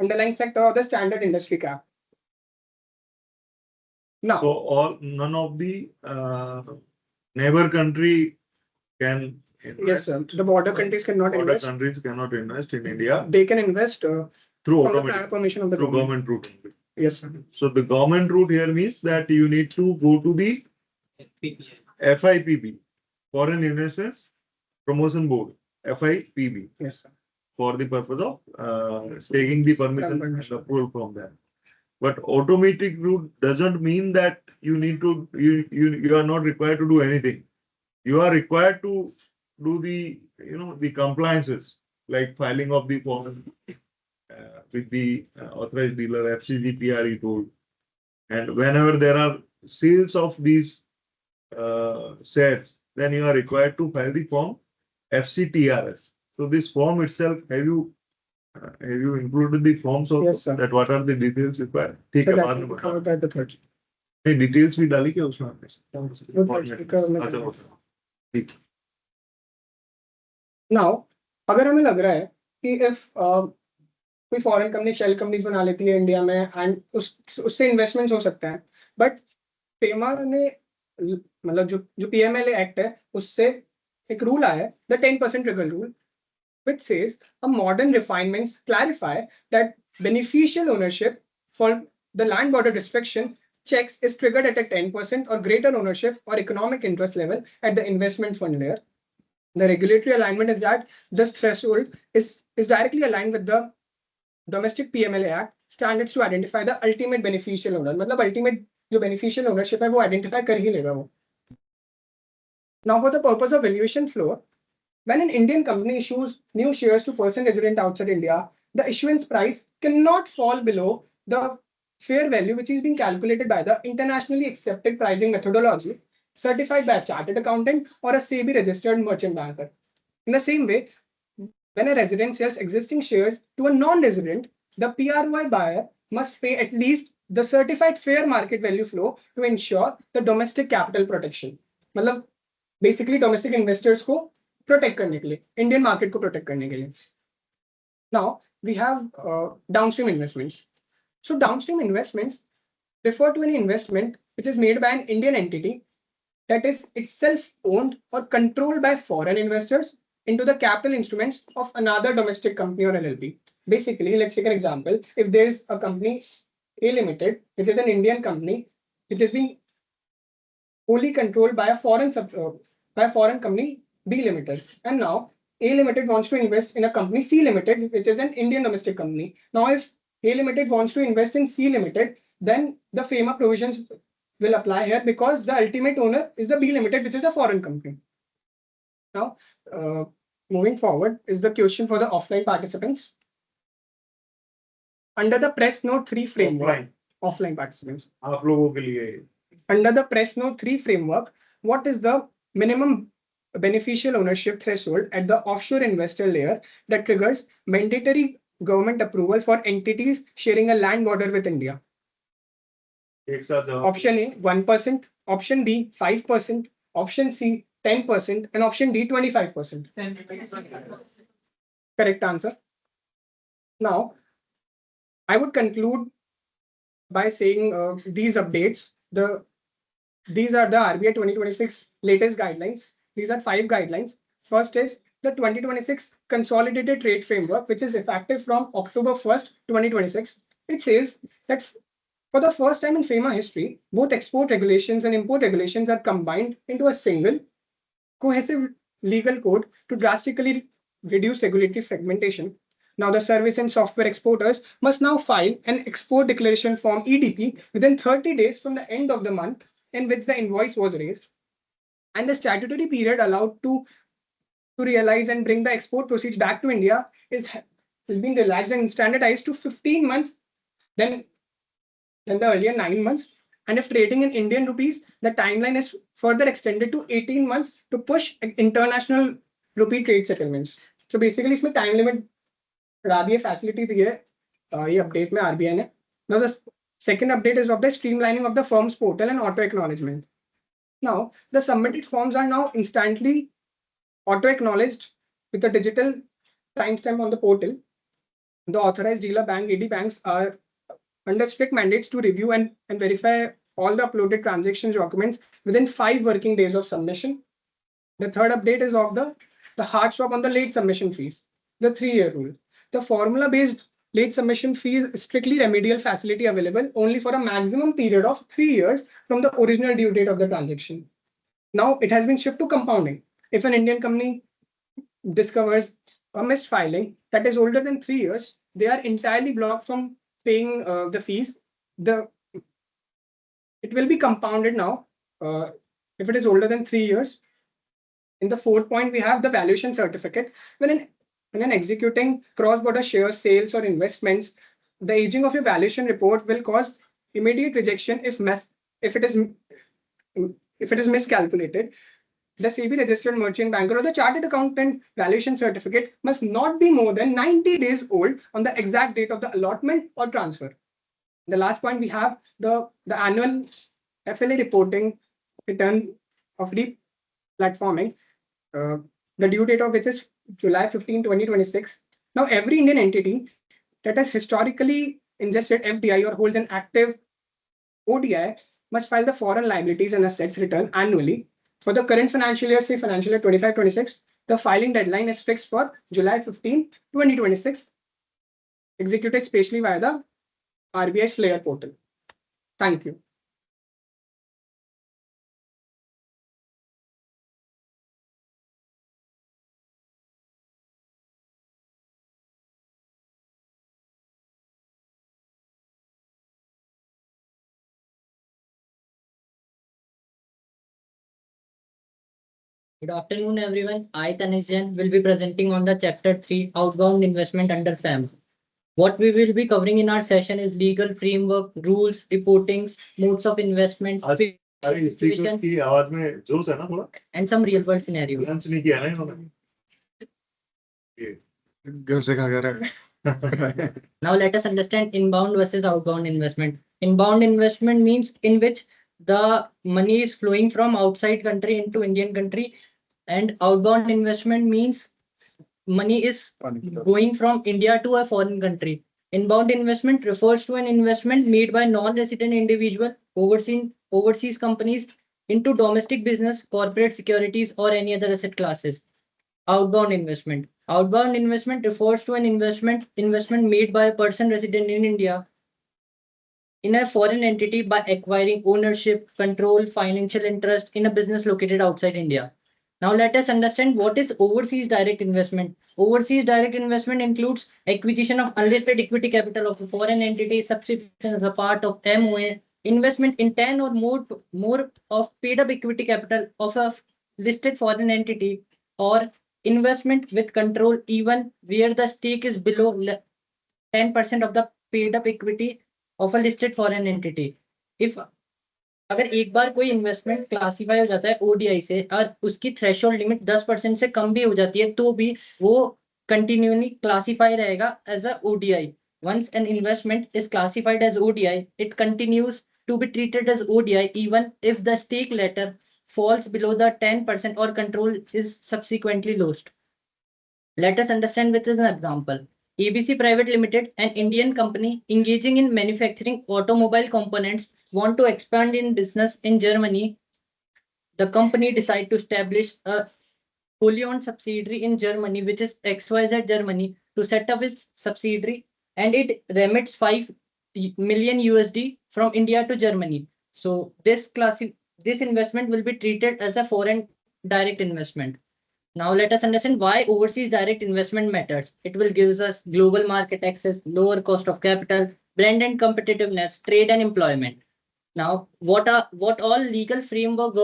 [SPEAKER 2] underlying sector or the standard industry cap. Now,
[SPEAKER 1] So none of the neighbor country can
[SPEAKER 2] yes,
[SPEAKER 1] invest.
[SPEAKER 2] sir. The border countries cannot
[SPEAKER 1] Border
[SPEAKER 2] invest.
[SPEAKER 1] countries cannot invest in India
[SPEAKER 2] They can invest
[SPEAKER 1] through
[SPEAKER 2] from the
[SPEAKER 1] automatic,
[SPEAKER 2] prior permission of the
[SPEAKER 1] through
[SPEAKER 2] government.
[SPEAKER 1] government route.
[SPEAKER 2] Yes, sir.
[SPEAKER 1] So the government route here means that you need to go to the FIPB, Foreign Investments Promotion Board, FIPB,
[SPEAKER 2] Yes, sir.
[SPEAKER 1] for the purpose of taking the permission and
[SPEAKER 2] Permission.
[SPEAKER 1] approval from them. But automatic route doesn't mean that you need to, you are not required to do anything. You are required to do the, the compliances, like filing of the form with the authorized dealer, FCGPRE tool. And whenever there are sales of these sets, then you are required to file the form FCTRS. So this form itself, have you included the forms also?
[SPEAKER 2] Yes, sir.
[SPEAKER 1] That what are the details required? ठीक
[SPEAKER 2] So
[SPEAKER 1] है,
[SPEAKER 2] that
[SPEAKER 1] बाद
[SPEAKER 2] will
[SPEAKER 1] में
[SPEAKER 2] be
[SPEAKER 1] बता।
[SPEAKER 2] covered by the third.
[SPEAKER 1] नहीं, details भी डाली क्या उसमें आपने?
[SPEAKER 2] Good,
[SPEAKER 1] Format.
[SPEAKER 2] because-
[SPEAKER 1] अच्छा, okay. ठीक।
[SPEAKER 2] Now, अगर हमें लग रहा है कि if कोई फॉरेन कंपनी शेल कंपनीज बना लेती है इंडिया में एंड उससे इन्वेस्टमेंट्स हो सकते हैं, बट फेमा ने मतलब जो पीएमएलए एक्ट है उससे एक रूल आया है, the 10% trigger rule, which says a modern refinements clarify that beneficial ownership for the land border restriction checks is triggered at a 10% or greater ownership or economic interest level at the investment fund layer. The regulatory alignment is that this threshold is directly aligned with the domestic PMLA Act standards to identify the ultimate beneficial owner. मतलब ultimate जो beneficial ownership है वो identify कर ही लेगा वो. Now, for the purpose of valuation floor, when an Indian company issues new shares to person resident outside India, the issuance price cannot fall below the fair value which is being calculated by the internationally accepted pricing methodology certified by a chartered accountant or a SEBI registered merchant banker. In the same way, when a resident sells existing shares to a non-resident, the PROI buyer must pay at least the certified fair market value flow to ensure the domestic capital protection. मतलब basically domestic investors को protect करने के लिए, Indian market को protect करने के लिए. Now we have downstream investments. So downstream investments refer to any investment which is made by an Indian entity that is itself owned or controlled by foreign investors into the capital instruments of another domestic company or LLP. Basically, let's take an example. If there is a company A Limited, which is an Indian company, which is being wholly controlled by a foreign company B Limited, and now A Limited wants to invest in a company C Limited, which is an Indian domestic company. Now, if A Limited wants to invest in C Limited, then the FEMA provisions will apply here because the ultimate owner is the B Limited, which is a foreign company. Now, moving forward is the question for the offline participants. Under the press note 3 framework, offline participants.
[SPEAKER 1] आप लोगों के लिए
[SPEAKER 2] Under the press note 3 framework, what is the minimum beneficial ownership threshold at the offshore investor layer that triggers mandatory government approval for entities sharing a land border with India?
[SPEAKER 1] एक साथ जवाब
[SPEAKER 2] Option A 1%, option B 5%, option C 10%, and option D 25%. Correct answer. Now, I would conclude by saying these updates. These are the RBI 2026 latest guidelines. These are 5 guidelines. First is the 2026 Consolidated Trade Framework, which is effective from October 1st, 2026. It says that for the first time in FEMA history, both export regulations and import regulations are combined into a single cohesive legal code to drastically reduce regulatory fragmentation. Now, the service and software exporters must now file an export declaration form EDP within 30 days from the end of the month in which the invoice was raised. And the statutory period allowed to realize and bring the export proceeds back to India is being relaxed and standardized to 15 months than the earlier 9 months. And if trading in Indian rupees, the timeline is further extended to 18 months to push international rupee trade settlements. So basically, इसमें time limit बढ़ा दिए, facility दी है ये update में RBI ने. Now the second update is of the streamlining of the firm's portal and auto acknowledgement. Now the submitted forms are now instantly auto acknowledged with a digital timestamp on the portal. The authorized dealer bank AD banks are under strict mandates to review and verify all the uploaded transaction documents within 5 working days of submission. The third update is of the hard stop on the late submission fees, the 3-year rule. The formula-based late submission fee is strictly remedial facility available only for a maximum period of 3 years from the original due date of the transaction. Now it has been shifted to compounding. If an Indian company discovers a missed filing that is older than 3 years, they are entirely blocked from paying the fees. It will be compounded now if it is older than 3 years. In the fourth point, we have the valuation certificate. When an executing cross-border shares, sales, or investments, the aging of your valuation report will cause immediate rejection if it is miscalculated. The SEBI registered merchant banker or the chartered accountant valuation certificate must not be more than 90 days old on the exact date of the allotment or transfer. The last point, we have the annual FLA reporting return of replatforming, the due date of which is July 15, 2026. Now, every Indian entity that has historically ingested FDI or holds an active ODI must file the foreign liabilities and assets return annually. For the current financial year, say financial year 25-26, the filing deadline is fixed for July 15, 2026, executed specially via the RBI's Flare portal. Thank you.
[SPEAKER 9] Good afternoon, everyone. I, Tanesh Jain, will be presenting on the Chapter 3 Outbound Investment under FEMA. What we will be covering in our session is legal framework, rules, reportings, modes of investment,
[SPEAKER 1] speaker की आवाज में जोश है ना थोड़ा,
[SPEAKER 9] and some real world scenarios.
[SPEAKER 1] Lunch नहीं किया ना इन्होंने.
[SPEAKER 3] घर से खा कर आया.
[SPEAKER 9] Now let us understand inbound versus outbound investment. Inbound investment means in which the money is flowing from outside country into Indian country, and outbound investment means money is going from India to a foreign country. Inbound investment refers to an investment made by non-resident individual, overseas companies into domestic business, corporate securities, or any other asset classes. Outbound investment. Outbound investment refers to an investment made by a person resident in India in a foreign entity by acquiring ownership, control, financial interest in a business located outside India. Now let us understand what is overseas direct investment. Overseas direct investment includes acquisition of unlisted equity capital of a foreign entity, subscription as a part of MOA, investment in 10 or more of paid up equity capital of a listed foreign entity, or investment with control even where the stake is below 10% of the paid up equity of a listed foreign entity. If अगर एक बार कोई investment classify हो जाता है ODI से और उसकी threshold limit 10% से कम भी हो जाती है तो भी वो कंटिन्यूअली क्लासीफाई रहेगा as a ODI. Once an investment is classified as ODI, it continues to be treated as ODI even if the stake letter falls below the 10% or control is subsequently lost. Let us understand with an example. ABC Private Limited, an Indian company engaging in manufacturing automobile components, want to expand in business in Germany. The company decided to establish a fully owned subsidiary in Germany, which is XYZ Germany, to set up its subsidiary, and it remits 5 million USD from India to Germany. So this investment will be treated as a foreign direct investment. Now let us understand why overseas direct investment matters. It will give us global market access, lower cost of capital, blend and competitiveness, trade and employment. Now, what all legal framework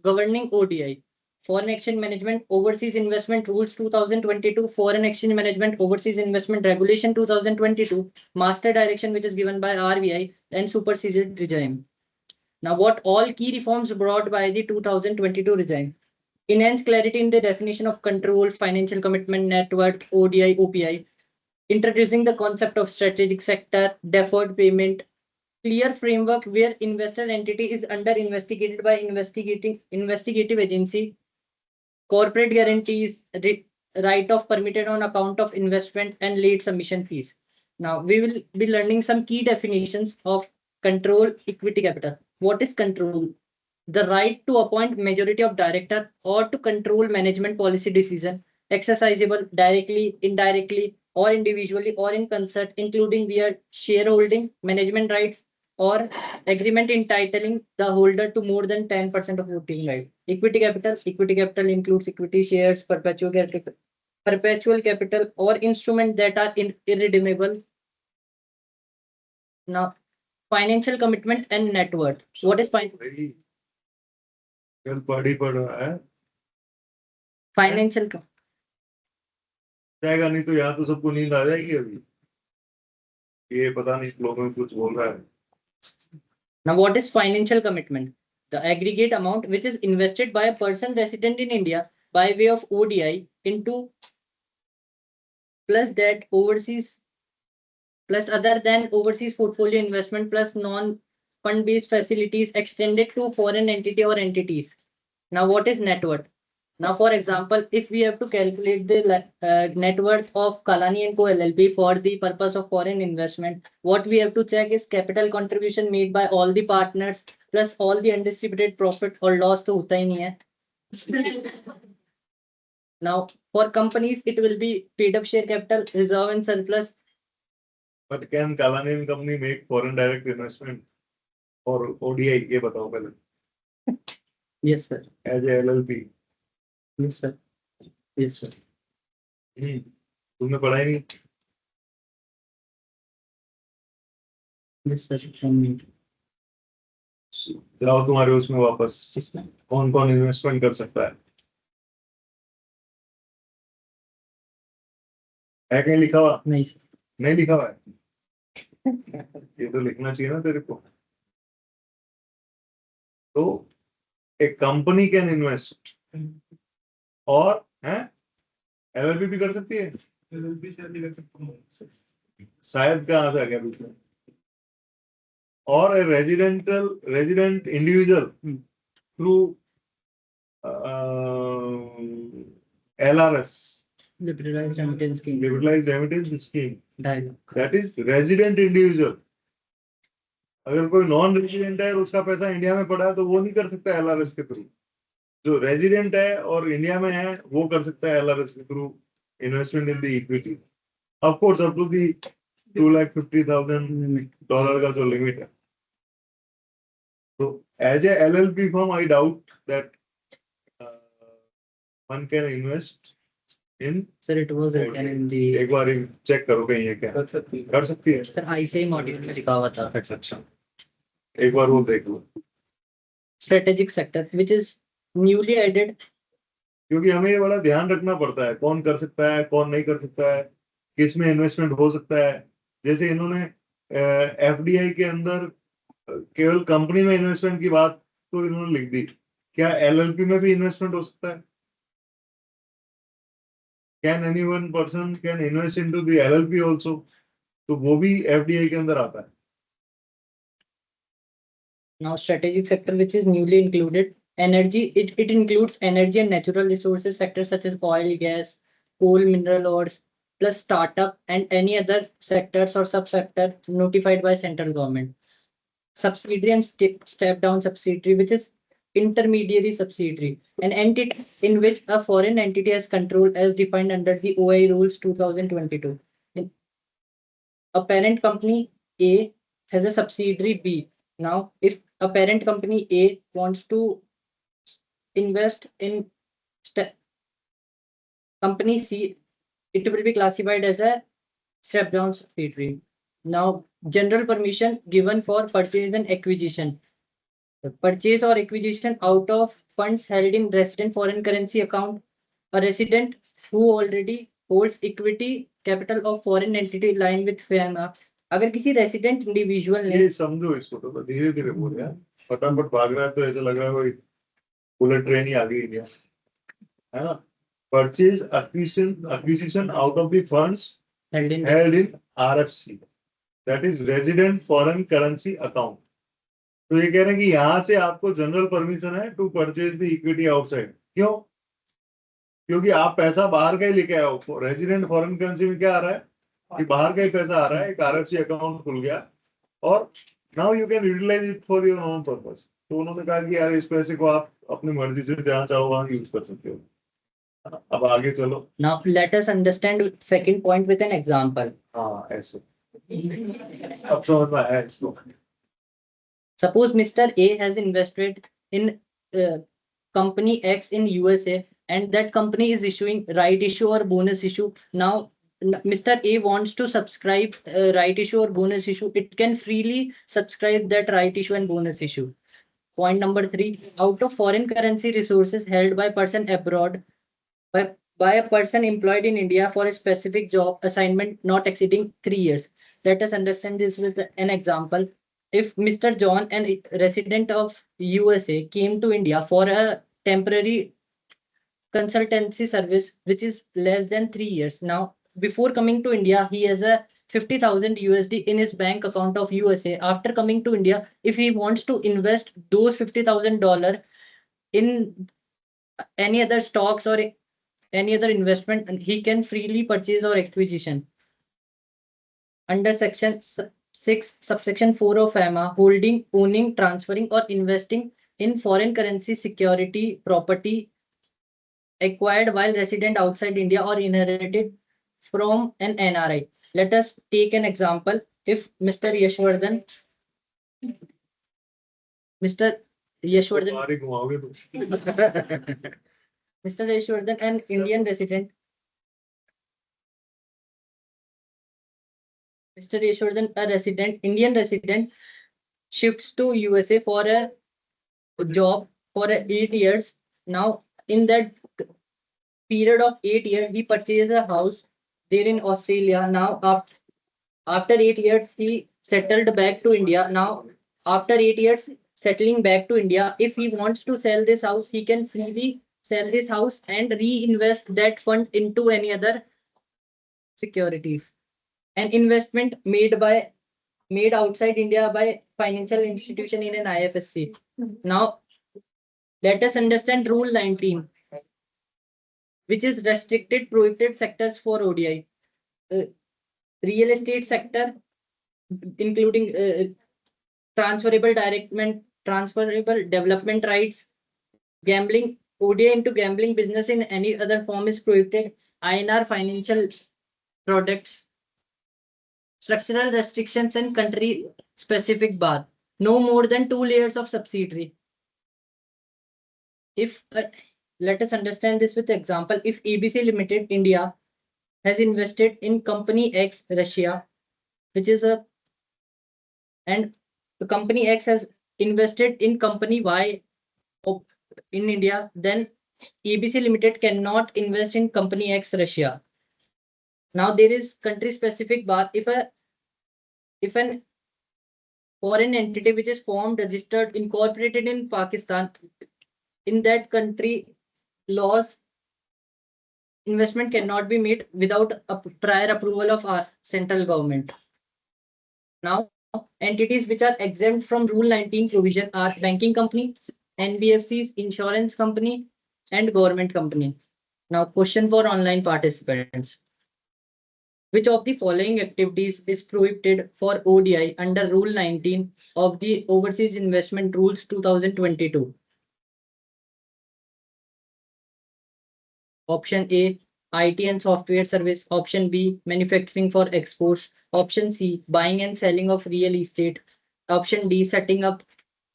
[SPEAKER 9] governing ODI? Foreign Exchange Management Overseas Investment Rules 2022, Foreign Exchange Management Overseas Investment Regulation 2022, Master Direction which is given by RBI, and superseded regime. Now, what all key reforms brought by the 2022 regime? Enhance clarity in the definition of control, financial commitment, net worth, ODI, OPI, introducing the concept of strategic sector, deferred payment, clear framework where investor entity is under investigated by investigative agency, corporate guarantees, right of permitted on account of investment and late submission fees. Now we will be learning some key definitions of control equity capital. What is control? The right to appoint majority of director or to control management policy decision, exercisable directly, indirectly, or individually, or in concert, including via shareholding, management rights, or agreement entitling the holder to more than 10% of voting right. Equity capital includes equity shares, perpetual capital, or instruments that are irredeemable. Now, financial commitment and net worth. What is
[SPEAKER 1] भाई कल पढ़ी पढ़ रहा है
[SPEAKER 9] financial?
[SPEAKER 1] जाएगा नहीं तो यहाँ तो सबको नींद आ जाएगी अभी ये पता नहीं लोगों में कुछ बोल रहा है
[SPEAKER 9] Now, what is financial commitment? The aggregate amount which is invested by a person resident in India by way of ODI into plus debt overseas plus other than overseas portfolio investment plus non-fund based facilities extended to foreign entity or entities. Now, what is net worth? Now, for example, if we have to calculate the net worth of Kalani & Co. LLP for the purpose of foreign investment, what we have to check is capital contribution made by all the partners plus all the undistributed profit or loss to hota hi nahi hai. Now, for companies, it will be paid up share capital, reserve and surplus.
[SPEAKER 1] But can Kalani company make foreign direct investment or ODI? ये बताओ पहले.
[SPEAKER 9] Yes, sir.
[SPEAKER 1] As a LLP.
[SPEAKER 9] Yes, sir. Yes, sir.
[SPEAKER 1] तुमने पढ़ा ही नहीं.
[SPEAKER 9] Yes, sir. From me.
[SPEAKER 1] जाओ तुम्हारे उसमें वापस.
[SPEAKER 9] इसमें
[SPEAKER 1] कौन कौन इन्वेस्टमेंट कर सकता है कहीं लिखा हुआ?
[SPEAKER 9] नहीं सर.
[SPEAKER 1] नहीं लिखा हुआ है. ये तो लिखना चाहिए ना तेरे को. तो एक कंपनी कैन इन्वेस्ट और है एलएलपी भी कर सकती है. एलएलपी शायद कहाँ से आ गया बीच में. और resident individual through LRS,
[SPEAKER 9] liberalized remittance scheme.
[SPEAKER 1] liberalized remittance scheme.
[SPEAKER 9] Dialogue.
[SPEAKER 1] That is resident individual. अगर कोई नॉन रेजिडेंट है और उसका पैसा इंडिया में पड़ा है तो वो नहीं कर सकता LRS के थ्रू. जो रेजिडेंट है और इंडिया में है वो कर सकता है LRS के through investment in the equity. Of course up to the $250,000 का जो लिमिट है. तो as a LLP firm I doubt that one can invest in.
[SPEAKER 9] Sir, it was written in the.
[SPEAKER 1] एक बार चेक करो कहीं है क्या. कर सकती है.
[SPEAKER 9] Sir, ICI module में लिखा हुआ था.
[SPEAKER 1] अच्छा एक बार वो देख लो.
[SPEAKER 9] Strategic sector, which is newly added.
[SPEAKER 1] क्योंकि हमें ये बड़ा ध्यान रखना पड़ता है कौन कर सकता है कौन नहीं कर सकता है किस में इन्वेस्टमेंट हो सकता है. जैसे इन्होंने FDI के अंदर केवल कंपनी में इन्वेस्टमेंट की बात तो इन्होंने लिख दी. क्या LLP में भी इन्वेस्टमेंट हो सकता है? Can any one person can invest into the LLP also? तो वो भी FDI के अंदर आता है.
[SPEAKER 9] Now, strategic sector, which is newly included, energy. It includes energy and natural resources sectors such as oil, gas, coal, mineral ores, plus startup and any other sectors or subsectors notified by central government. Subsidiary and step down subsidiary, which is intermediary subsidiary, an entity in which a foreign entity has control as defined under the OI rules 2022. A parent company A has a subsidiary B. Now, if a parent company A wants to invest in company C, it will be classified as a step-down subsidiary. Now, general permission given for purchase and acquisition. The purchase or acquisition out of funds held in resident foreign currency account. A resident who already holds equity capital of foreign entity in line with FEMA. अगर किसी resident individual ने
[SPEAKER 1] ये समझो इसको तो धीरे धीरे बोल यार, फटाफट भाग रहा है तो ऐसा लग रहा है कोई बुलेट ट्रेन ही आ गई इंडिया, है ना. Purchase acquisition out of the funds
[SPEAKER 9] held in
[SPEAKER 1] held in RFC, that is resident foreign currency account. तो ये कह रहे हैं कि यहाँ से आपको जनरल परमिशन है to purchase the equity outside. क्यों? क्योंकि आप पैसा बाहर का ही लेके आए हो. रेजिडेंट फॉरेन करेंसी में क्या आ रहा है कि बाहर का ही पैसा आ रहा है, एक आरएफसी अकाउंट खुल गया और now you can utilize it for your own purpose. तो उन्होंने कहा कि यार इस पैसे को आप अपनी मर्जी से जहाँ चाहो वहां यूज कर सकते हो. अब आगे चलो.
[SPEAKER 9] Now let us understand second point with an example.
[SPEAKER 1] हाँ ऐसे अब समझ में आया इसको.
[SPEAKER 9] Suppose Mr. A has invested in company X in USA and that company is issuing right issue or bonus issue. Now Mr. A wants to subscribe right issue or bonus issue. It can freely subscribe that right issue and bonus issue. Point number 3, out of foreign currency resources held by person abroad by a person employed in India for a specific job assignment not exceeding 3 years. Let us understand this with an example. If Mr. John, a resident of USA, came to India for a temporary consultancy service, which is less than 3 years. Now, before coming to India, he has a 50,000 USD in his bank account of USA. After coming to India, if he wants to invest those $50,000 in any other stocks or any other investment, he can freely purchase or acquisition. Under section 6, subsection 4 of FEMA, holding, owning, transferring, or investing in foreign currency security property acquired while resident outside India or inherited from an NRI. Let us take an example. If Mr. Yashwardhan
[SPEAKER 1] बाहर ही घुमाओगे तुम.
[SPEAKER 9] Mr. Yashwardhan, an Indian resident. Mr. Yashwardhan, Indian resident, shifts to USA for a job for 8 years. Now, in that period of 8 years, he purchased a house there in Australia. Now, after 8 years, he settled back to India. Now, after 8 years settling back to India, if he wants to sell this house, he can freely sell this house and reinvest that fund into any other securities. An investment made outside India by financial institution in an IFSC. Now, let us understand Rule 19, which is restricted prohibited sectors for ODI. Real estate sector, including transferable development rights, gambling, ODI into gambling business in any other form is prohibited. INR financial products, structural restrictions and country specific bar, no more than 2 layers of subsidiary. If let us understand this with example. If ABC Limited India has invested in company X Russia, which is and the company X has invested in company Y in India, then ABC Limited cannot invest in company X Russia. Now there is country specific bar. If an foreign entity which is formed, registered, incorporated in Pakistan, in that country laws, investment cannot be made without a prior approval of our central government. Now, entities which are exempt from Rule 19 provision are banking companies, NBFCs, insurance company, and government company. Now, question for online participants. Which of the following activities is prohibited for ODI under Rule 19 of the Overseas Investment Rules 2022? Option A, IT and software service. Option B, manufacturing for exports. Option C, buying and selling of real estate. Option D, setting up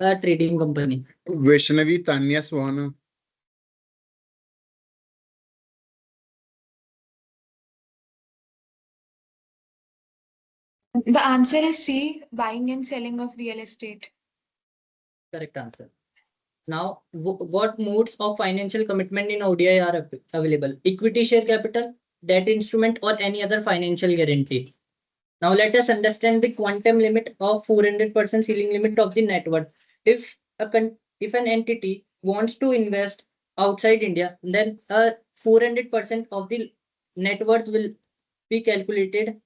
[SPEAKER 9] a trading company.
[SPEAKER 3] Vaishnavi Tanya Suhana
[SPEAKER 5] The answer is C, buying and selling of real estate.
[SPEAKER 9] Correct answer. Now, what modes of financial commitment in ODI are available? Equity share capital, debt instrument, or any other financial guarantee. Now, let us understand the quantum limit of 400% ceiling limit of the net worth. If an entity wants to invest outside India, then 400% of the net worth will be calculated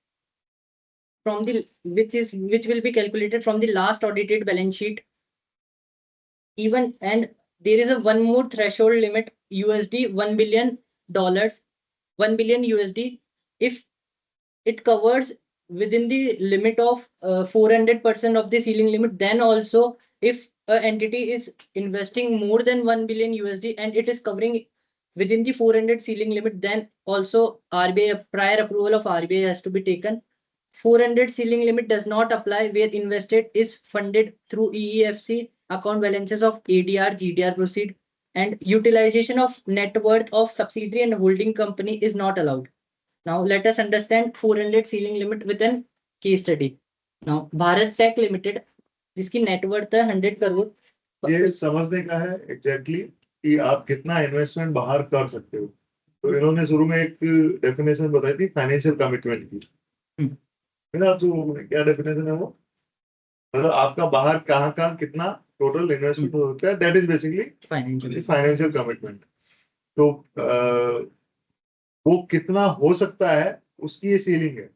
[SPEAKER 9] from the which will be calculated from the last audited balance sheet. Even and there is a one more threshold limit, USD $1 billion, 1 billion USD. If it covers within the limit of 400% of the ceiling limit, then also if an entity is investing more than 1 billion USD and it is covering within the 400 ceiling limit, then also RBI prior approval of RBI has to be taken. 400 ceiling limit does not apply where invested is funded through EEFC, account balances of ADR, GDR proceed, and utilization of net worth of subsidiary and holding company is not allowed. Now let us understand 400 ceiling limit with an case study. Now Bharat Tech Limited, जिसकी net worth है 100 करोड़.
[SPEAKER 1] ये समझने का है exactly कि आप कितना investment बाहर कर सकते हो. तो इन्होंने शुरू में एक डेफिनेशन बताई थी फाइनेंशियल कमिटमेंट की, है ना. तो क्या डेफिनेशन है वो, मतलब आपका बाहर कहाँ कहाँ कितना टोटल इन्वेस्टमेंट हो सकता है, that is basically financial commitment. तो वो कितना हो सकता है उसकी ये सीलिंग है,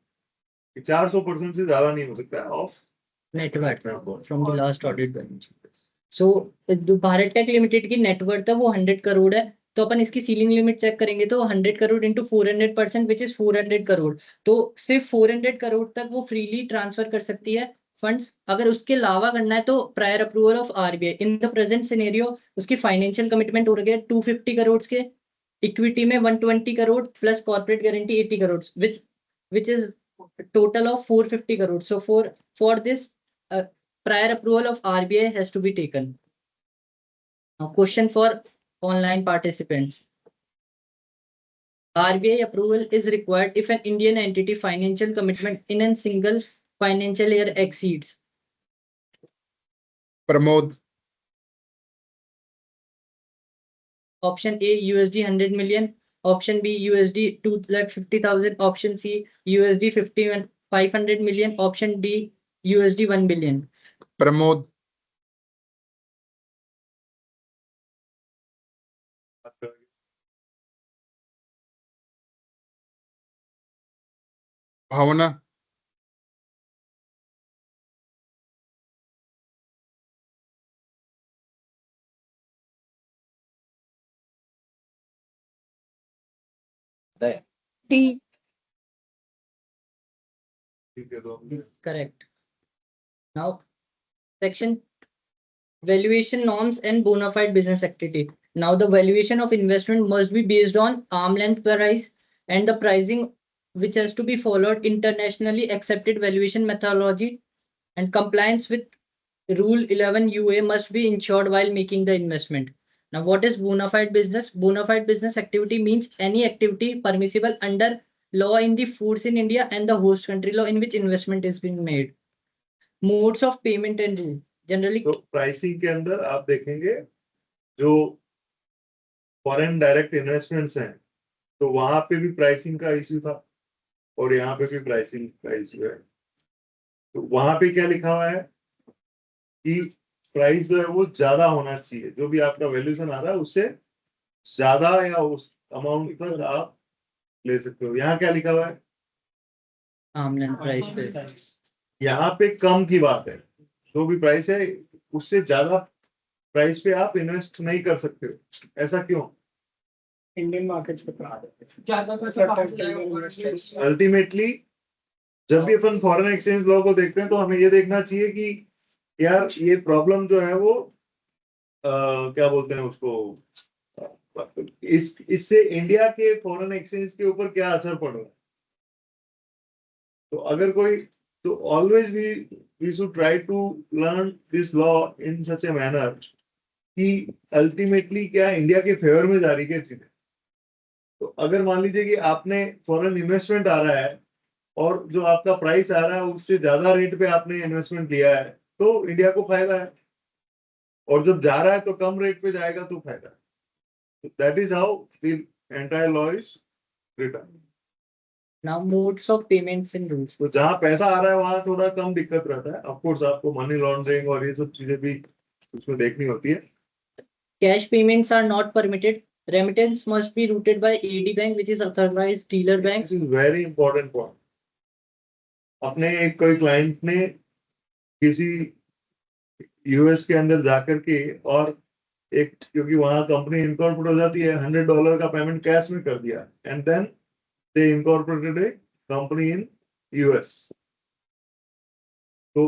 [SPEAKER 1] 400% से ज्यादा नहीं हो सकता है of
[SPEAKER 9] net worth from the last audit balance sheet. So जो भारत टेक लिमिटेड की net worth है वो 100 करोड़ है. तो अपन इसकी सीलिंग लिमिट चेक करेंगे तो 100 crore into 400% which is 400 crore. तो सिर्फ 400 करोड़ तक वो फ्रीली ट्रांसफर कर सकती है फंड्स. अगर उसके अलावा करना है तो prior approval of RBI. In the present scenario उसकी फाइनेंशियल कमिटमेंट हो गया 250 करोड़ के, इक्विटी में 120 crore plus corporate guarantee 80 crore which is total of 450 crore. So for this prior approval of RBI has to be taken. Now question for online participants. RBI approval is required if an Indian entity financial commitment in a single financial year exceeds.
[SPEAKER 3] Pramod
[SPEAKER 9] Option A USD 100 million. Option B USD 250,000. Option C USD 500 million. Option D USD 1 billion.
[SPEAKER 3] Pramod Bhavna
[SPEAKER 8] D.
[SPEAKER 9] Correct. Now, section valuation norms and bona fide business activity. Now, the valuation of investment must be based on arm length price and the pricing which has to be followed internationally accepted valuation methodology, and compliance with Rule 11 UA must be ensured while making the investment. Now, what is bona fide business? Bona fide business activity means any activity permissible under law in the foods in India and the host country law in which investment is being made. Modes of payment and rule. Generally,
[SPEAKER 1] तो pricing के अंदर आप देखेंगे जो foreign direct investments हैं तो वहां पे भी प्राइसिंग का इश्यू था और यहाँ पे भी प्राइसिंग का इश्यू है. तो वहां पे क्या लिखा हुआ है कि प्राइस जो है वो ज्यादा होना चाहिए, जो भी आपका वैल्यूएशन आ रहा है उससे ज्यादा या उस अमाउंट तक आप ले सकते हो. यहाँ क्या लिखा हुआ है,
[SPEAKER 9] arm length price पे.
[SPEAKER 1] यहाँ पे कम की बात है, जो भी प्राइस है उससे ज्यादा प्राइस पे आप इन्वेस्ट नहीं कर सकते हो. ऐसा क्यों?
[SPEAKER 2] इंडियन मार्केट्स पे
[SPEAKER 6] ज्यादा पैसा बाहर जाएगा.
[SPEAKER 1] अल्टीमेटली जब भी अपन फॉरेन एक्सचेंज लॉ को देखते हैं तो हमें ये देखना चाहिए कि यार ये प्रॉब्लम जो है वो क्या बोलते हैं उसको, इससे इंडिया के फॉरेन एक्सचेंज के ऊपर क्या असर पड़ रहा है? तो अगर कोई, तो always we should try to learn this law in such a manner कि अल्टीमेटली क्या इंडिया के फेवर में जा रही है चीजें। तो अगर मान लीजिए कि आपने फॉरेन इन्वेस्टमेंट आ रहा है और जो आपका प्राइस आ रहा है उससे ज्यादा रेट पे आपने इन्वेस्टमेंट लिया है तो इंडिया को फायदा है, और जब जा रहा है तो कम रेट पे जाएगा तो फायदा है। That is how the entire law is written.
[SPEAKER 9] Now modes of payments and rules.
[SPEAKER 1] तो जहां पैसा आ रहा है वहां थोड़ा कम दिक्कत रहता है। ऑफकोर्स आपको मनी लॉन्ड्रिंग और ये सब चीजें भी उसमें देखनी होती है।
[SPEAKER 9] Cash payments are not permitted. Remittance must be routed by AD bank, which is authorized dealer bank.
[SPEAKER 1] This is very important point. अपने कोई क्लाइंट ने किसी यूएस के अंदर जाकर के, और एक क्योंकि वहां कंपनी इनकॉर्पोरेट हो जाती है, $100 का पेमेंट कैश में कर दिया and then they incorporated a company in US. तो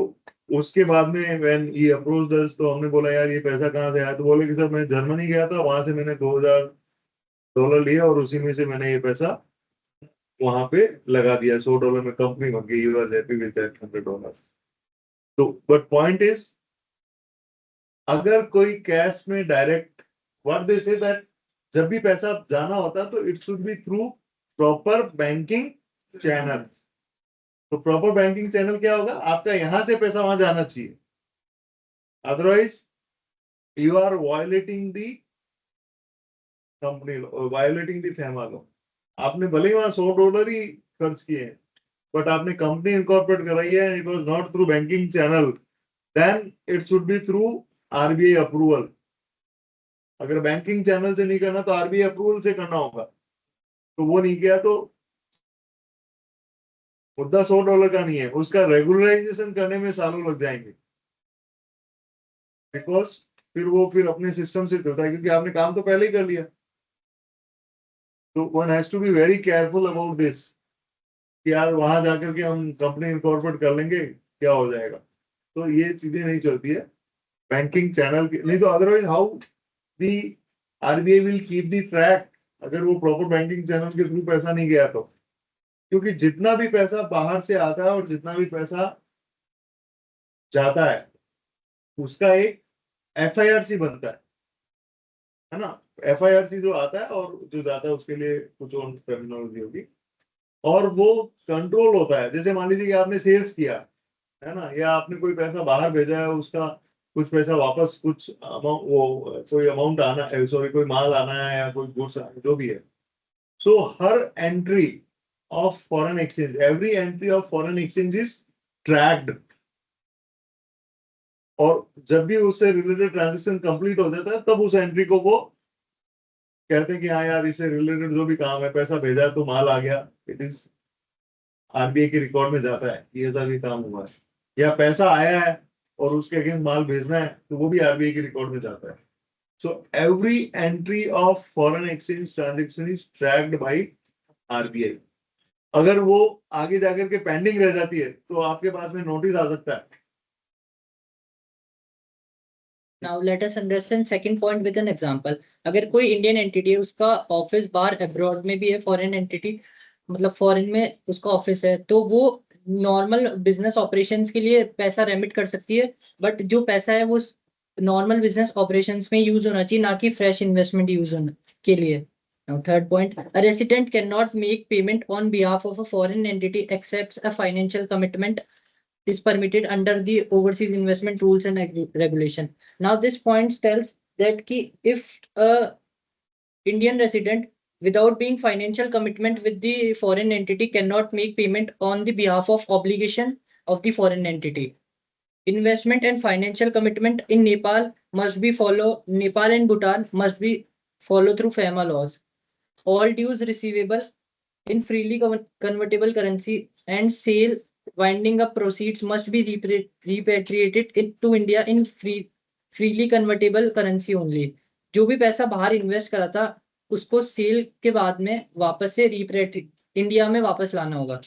[SPEAKER 1] उसके बाद में व्हेन ही अप्रोच्ड अस, तो हमने बोला यार ये पैसा कहाँ से आया? तो बोले कि सर मैं जर्मनी गया था, वहां से मैंने $2000 लिए और उसी में से मैंने ये पैसा वहां पे लगा दिया। $100 में कंपनी बन गई। You are happy with that $100। तो बट पॉइंट इज, अगर कोई कैश में direct, what they say that जब भी पैसा जाना होता तो it should be through proper banking channel. तो प्रॉपर बैंकिंग चैनल क्या होगा? आपका यहां से पैसा वहां जाना चाहिए, otherwise you are violating the company, violating the FEMA law. आपने भले ही वहां $100 ही खर्च किए हैं, बट आपने कंपनी इनकॉर्पोरेट कराई है and it was not through banking channel, then it should be through RBI approval. अगर बैंकिंग चैनल से नहीं करना तो आरबीआई अप्रूवल से करना होगा। तो वो नहीं किया तो मुद्दा $100 का नहीं है, उसका रेगुलराइजेशन करने में सालों लग जाएंगे। बिकॉज फिर अपने सिस्टम से चलता है, क्योंकि आपने काम तो पहले ही कर लिया। तो one has to be very careful about this कि यार वहां जाकर के हम कंपनी इनकॉर्पोरेट कर लेंगे, क्या हो जाएगा। तो ये चीजें नहीं चलती है बैंकिंग चैनल की, नहीं तो otherwise how the RBI will keep the track अगर वो प्रॉपर बैंकिंग चैनल के थ्रू पैसा नहीं गया तो। क्योंकि जितना भी पैसा बाहर से आता है और जितना भी पैसा जाता है उसका एक एफआईआरसी बनता है ना। एफआईआरसी जो आता है और जो जाता है उसके लिए कुछ और टर्मिनोलॉजी होगी, और वो कंट्रोल होता है। जैसे मान लीजिए कि आपने सेल्स किया है ना, या आपने कोई पैसा बाहर भेजा है, उसका कुछ पैसा वापस, कुछ अमाउंट, वो कोई अमाउंट आना है, सॉरी कोई माल आना है या कोई गुड्स जो भी है। सो हर entry of foreign exchange, every entry of foreign exchange is tracked, और जब भी उससे रिलेटेड ट्रांजेक्शन कंप्लीट हो जाता है तब उस एंट्री को वो कहते हैं कि हाँ यार इससे रिलेटेड जो भी काम है, पैसा भेजा है तो माल आ गया, इट इज आरबीआई के रिकॉर्ड में जाता है ये ऐसा भी काम हुआ है, या पैसा आया है और उसके अगेंस्ट माल भेजना है तो वो भी आरबीआई के रिकॉर्ड में जाता है। So every entry of foreign exchange transaction is tracked by RBI. अगर वो आगे जाकर के पेंडिंग रह जाती है तो आपके पास में नोटिस आ सकता है।
[SPEAKER 9] Now let us understand second point with an example. अगर कोई इंडियन एंटिटी है, उसका ऑफिस बाहर अब्रॉड में भी है, फॉरेन एंटिटी मतलब फॉरेन में उसका ऑफिस है, तो वो नॉर्मल बिजनेस ऑपरेशंस के लिए पैसा रेमिट कर सकती है, बट जो पैसा है वो नॉर्मल बिजनेस ऑपरेशंस में यूज होना चाहिए, ना कि फ्रेश इन्वेस्टमेंट यूज होने के लिए। Now third point, a resident cannot make payment on behalf of a foreign entity except a financial commitment is permitted under the overseas investment rules and regulation. Now this point tells that if a Indian resident without being financial commitment with the foreign entity cannot make payment on the behalf of obligation of the foreign entity. Investment and financial commitment in Nepal and Bhutan must be followed through FEMA laws. All dues receivable in freely convertible currency and sale winding up proceeds must be repatriated to India in freely convertible currency only. जो भी पैसा बाहर invest करा था उसको cell के बाद में वापस से इंडिया में वापस लाना होगा।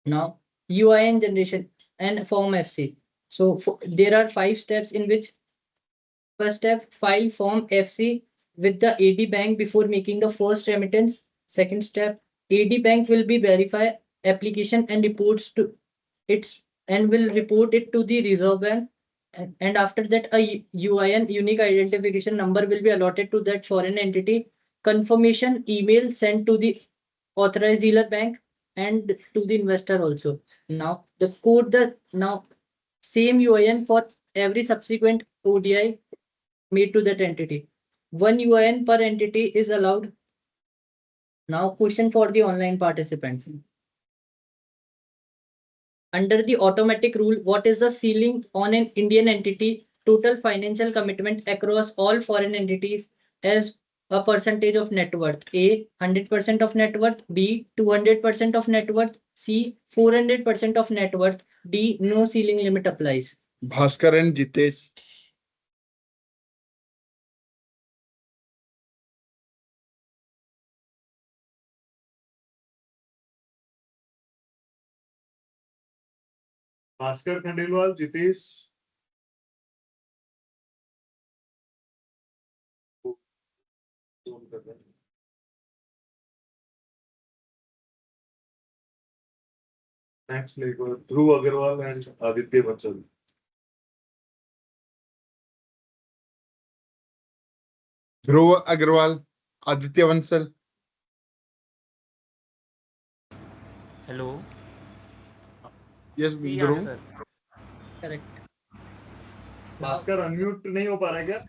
[SPEAKER 9] Now UIN generation and form FC. So there are 5 steps in which first step, file form FC with the AD bank before making the first remittance. Second step, AD bank will be verify application and reports to its and will report it to the Reserve Bank. And after that, a UIN, unique identification number, will be allotted to that foreign entity. Confirmation email sent to the authorized dealer bank and to the investor also. Now the code, now same UIN for every subsequent ODI made to that entity. One UIN per entity is allowed. Now question for the online participants. Under the automatic rule, what is the ceiling on an Indian entity total financial commitment across all foreign entities as a percentage of net worth? A, 100% of net worth. B, 200% of net worth. C, 400% of net worth. D, no ceiling limit applies.
[SPEAKER 3] Bhaskar and Jitesh.
[SPEAKER 1] Bhaskar Khandelwal, Jitesh. Next, like Dhruv Agarwal and Aditya Bansal.
[SPEAKER 3] Dhruv Agarwal, Aditya Vansal.
[SPEAKER 10] Hello.
[SPEAKER 3] Yes,
[SPEAKER 10] C
[SPEAKER 3] Dhruv.
[SPEAKER 10] answer.
[SPEAKER 9] Correct.
[SPEAKER 1] Bhaskar unmute नहीं हो पा रहा है क्या?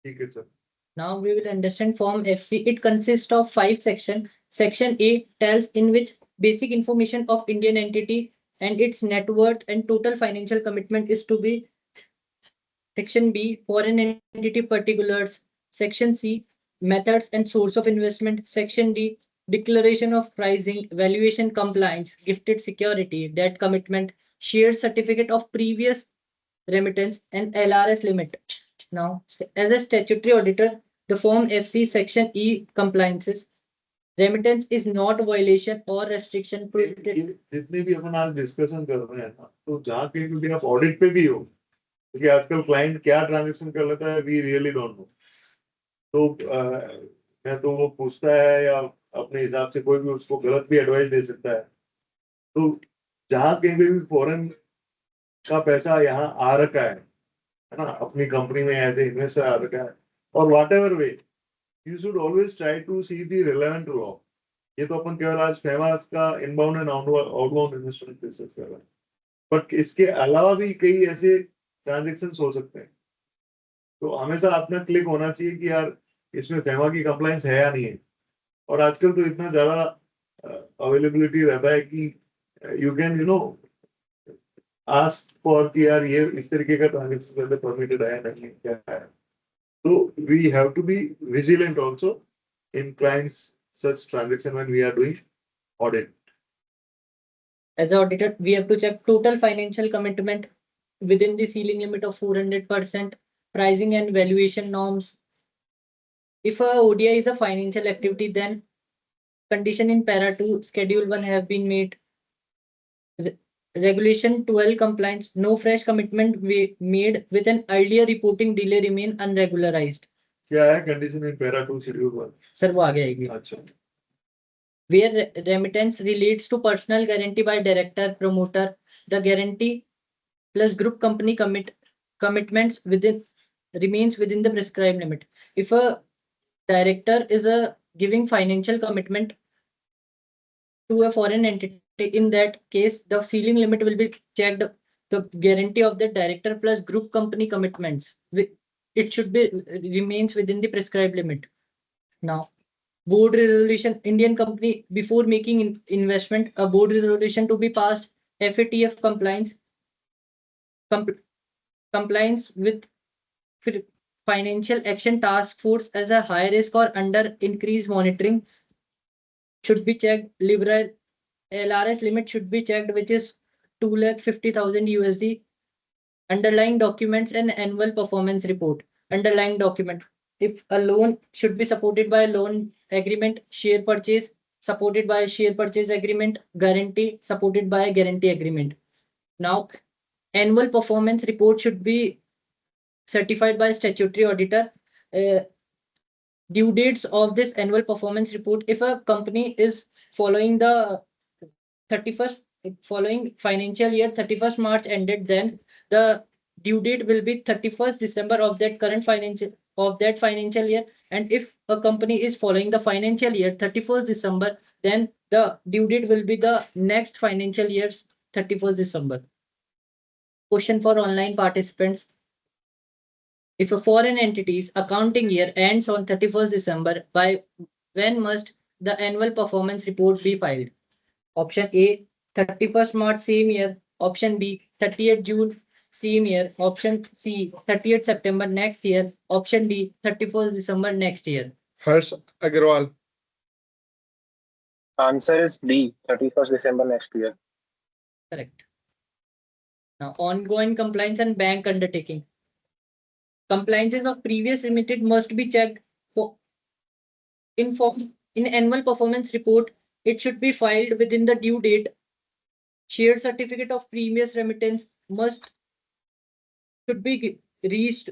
[SPEAKER 1] ठीक है sir.
[SPEAKER 9] Now we will understand Form FC. It consists of 5 sections. Section A tells in which basic information of Indian entity and its net worth and total financial commitment is to be. Section B, foreign entity particulars. Section C, methods and source of investment. Section D, declaration of pricing, valuation compliance, gifted security, debt commitment, share certificate of previous remittance, and LRS limit. Now, as a statutory auditor, the Form FC Section E compliances. Remittance is not violation or restriction prohibited.
[SPEAKER 1] जितने भी अपन आज discussion कर रहे हैं ना, तो जहाँ कहीं भी आप ऑडिट पे भी हो, क्योंकि आजकल क्लाइंट क्या ट्रांजैक्शन कर लेता है, वी रियली डोंट नो. तो मैं तो वो पूछता है या अपने हिसाब से कोई भी उसको गलत भी एडवाइस दे सकता है. तो जहाँ कहीं भी फॉरेन का पैसा यहाँ आ रखा है ना, अपनी कंपनी में एज ए इन्वेस्टर आ रखा है, और whatever way, you should always try to see the relevant law. ये तो अपन केवल आज फेमा का inbound and outbound investment discuss कर रहे हैं, बट इसके अलावा भी कई ऐसे ट्रांजेक्शन हो सकते हैं. तो हमेशा अपना क्लिक होना चाहिए कि यार इसमें फेमा की कंप्लायंस है या नहीं है. और आजकल तो इतना ज्यादा अवेलेबिलिटी रहता है कि यू कैन आस्क फॉर कि यार ये इस तरीके का ट्रांजेक्शन परमिटेड है नहीं है, क्या है. तो we have to be vigilant also in clients such transaction when we are doing audit.
[SPEAKER 9] As an auditor, we have to check total financial commitment within the ceiling limit of 400%, pricing and valuation norms. If a ODI is a financial activity, then condition in para 2 schedule 1 have been made. Regulation 12 compliance, no fresh commitment made with an earlier reporting delay remain unregularized.
[SPEAKER 1] क्या है condition in para 2 schedule 1?
[SPEAKER 9] Sir वो आगे आएगी.
[SPEAKER 1] अच्छा.
[SPEAKER 9] Where remittance relates to personal guarantee by director, promoter, the guarantee plus group company commitments remains within the prescribed limit. If a director is giving financial commitment to a foreign entity, in that case, the ceiling limit will be checked. The guarantee of the director plus group company commitments, it should be remains within the prescribed limit. Now, board resolution, Indian company before making investment, a board resolution to be passed, FATF compliance, compliance with financial action task force as a high risk or under increased monitoring should be checked. Liberal LRS limit should be checked, which is 2,50,000 USD. Underlying documents and annual performance report. Underlying document. If a loan should be supported by a loan agreement, share purchase supported by a share purchase agreement, guarantee supported by a guarantee agreement. Now, annual performance report should be certified by statutory auditor. Due dates of this annual performance report, if a company is following the 31st following financial year 31st March ended, then the due date will be 31st December of that financial year. And if a company is following the financial year 31st December, then the due date will be the next financial year's 31st December. Question for online participants. If a foreign entity's accounting year ends on 31st December, by when must the annual performance report be filed? Option A, 31st March same year. Option B, 30th June same year. Option C, 30th September next year. Option D, 31st December next year.
[SPEAKER 3] Harsh Agarwal.
[SPEAKER 11] Answer is D, 31st December next year.
[SPEAKER 9] Correct. Now, ongoing compliance and bank undertaking. Compliances of previous remitted must be checked for in annual performance report. It should be filed within the due date. Share certificate of previous remittance should be reached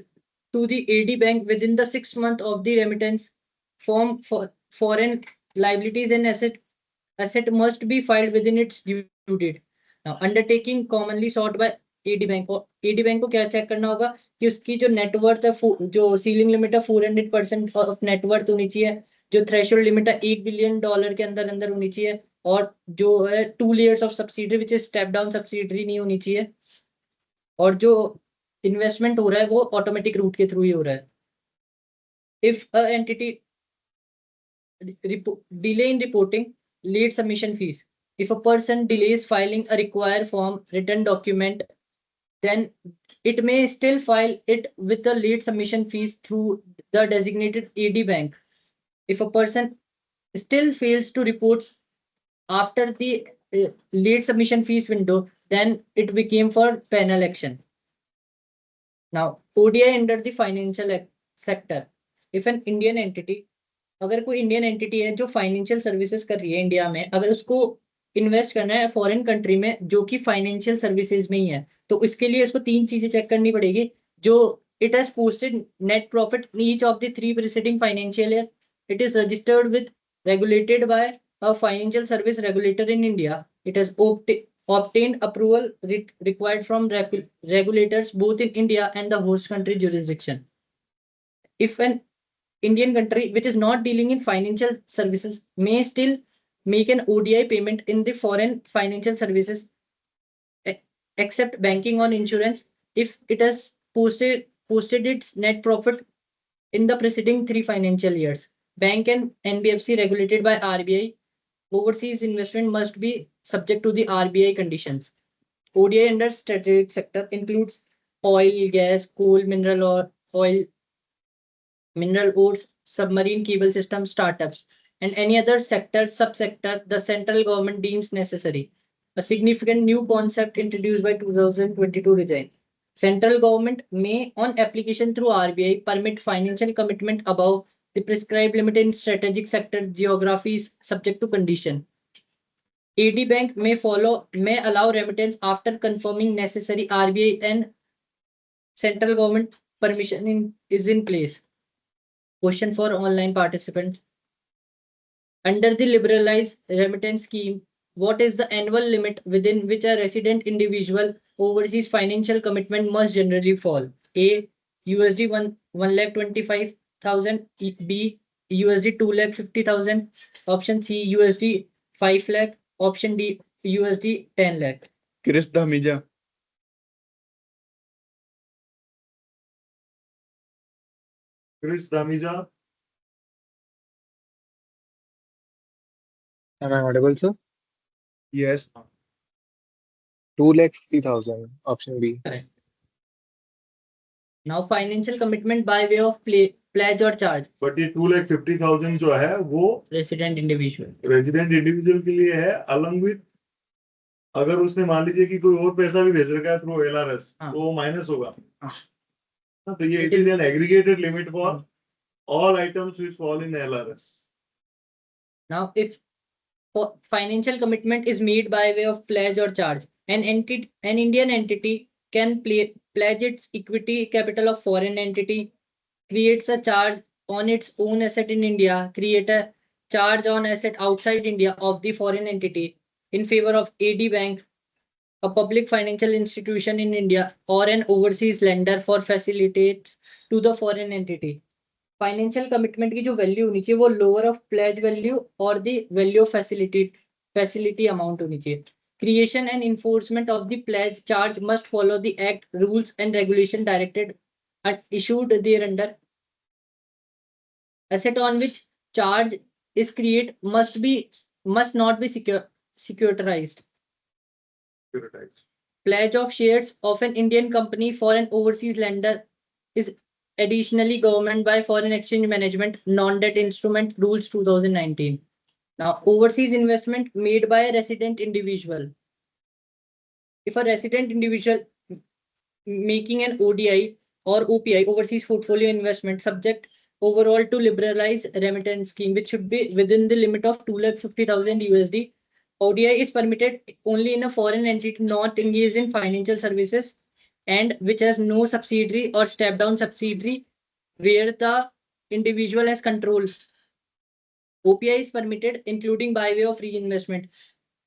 [SPEAKER 9] to the AD bank within the 6 months of the remittance. Form for foreign liabilities and asset must be filed within its due date. Now, undertaking commonly sought by AD bank. और AD bank को क्या check करना होगा कि उसकी जो net worth है, जो सीलिंग लिमिट है 400% ऑफ नेटवर्थ होनी चाहिए, जो थ्रेशोल्ड लिमिट है $1 बिलियन के अंदर अंदर होनी चाहिए, और जो है 2 layers of subsidiary which is step down subsidiary नहीं होनी चाहिए, और जो इन्वेस्टमेंट हो रहा है वो ऑटोमेटिक रूट के थ्रू ही हो रहा है. If a entity delay in reporting late submission fees. If a person delays filing a required form written document, then it may still file it with the late submission fees through the designated AD bank. If a person still fails to report after the late submission fees window, then it became for penal action. Now, ODI under the financial sector. If an Indian entity, अगर कोई Indian entity है जो financial services कर रही है India में, अगर उसको इन्वेस्ट करना है फॉरेन कंट्री में जो कि फाइनेंशियल सर्विसेज में ही है, तो इसके लिए उसको 3 चीजें चेक करनी पड़ेगी. जो it has posted net profit in each of the 3 preceding financial year, it is registered with regulated by a financial service regulator in India, it has obtained approval required from regulators both in India and the host country jurisdiction. If an Indian country which is not dealing in financial services may still make an ODI payment in the foreign financial services except banking or insurance if it has posted its net profit in the preceding 3 financial years. Bank and NBFC regulated by RBI. Overseas investment must be subject to the RBI conditions. ODI under strategic sector includes oil, gas, coal, mineral oil, mineral ores, submarine cable system startups, and any other sector, subsector the central government deems necessary. A significant new concept introduced by 2022 design. Central government may, on application through RBI, permit financial commitment above the prescribed limit in strategic sector geographies subject to condition. AD bank may allow remittance after confirming necessary RBI and central government permission is in place. Question for online participants. Under the liberalized remittance scheme, what is the annual limit within which a resident individual overseas financial commitment must generally fall? A, USD 1,25,000, B, USD 2,50,000, option C, USD 5 lakh, option D, USD 10 lakh.
[SPEAKER 3] Chris Dhamija.
[SPEAKER 1] Chris Damija,
[SPEAKER 12] Am I audible, sir?
[SPEAKER 3] Yes.
[SPEAKER 12] 2,50,000. Option B.
[SPEAKER 9] Correct. Now financial commitment by way of pledge or charge.
[SPEAKER 1] but ये 2,50,000 जो है वो
[SPEAKER 9] Resident individual.
[SPEAKER 1] Resident individual के लिए है, along with अगर उसने मान लीजिए कि कोई और पैसा भी भेज रखा है थ्रू LRS तो वो माइनस होगा. तो ये it is an aggregated limit for all items which fall in LRS.
[SPEAKER 9] Now, if financial commitment is made by way of pledge or charge, an Indian entity can pledge its equity capital of foreign entity, creates a charge on its own asset in India, create a charge on asset outside India of the foreign entity in favor of AD Bank, a public financial institution in India, or an overseas lender for facilitates to the foreign entity. Financial commitment की जो value होनी चाहिए वो lower of pledge value और the value of facility amount होनी चाहिए. Creation and enforcement of the pledge charge must follow the act, rules and regulation directed and issued thereunder. Asset on which charge is created must not be securitized. Pledge of shares of an Indian company for an overseas lender is additionally government by foreign exchange management non-debt instrument rules 2019. Now, overseas investment made by a resident individual. If a resident individual making an ODI or OPI, overseas portfolio investment, subject overall to liberalized remittance scheme, which should be within the limit of 250,000 USD. ODI is permitted only in a foreign entity not engaged in financial services and which has no subsidiary or step down subsidiary where the individual has control. OPI is permitted including by way of reinvestment.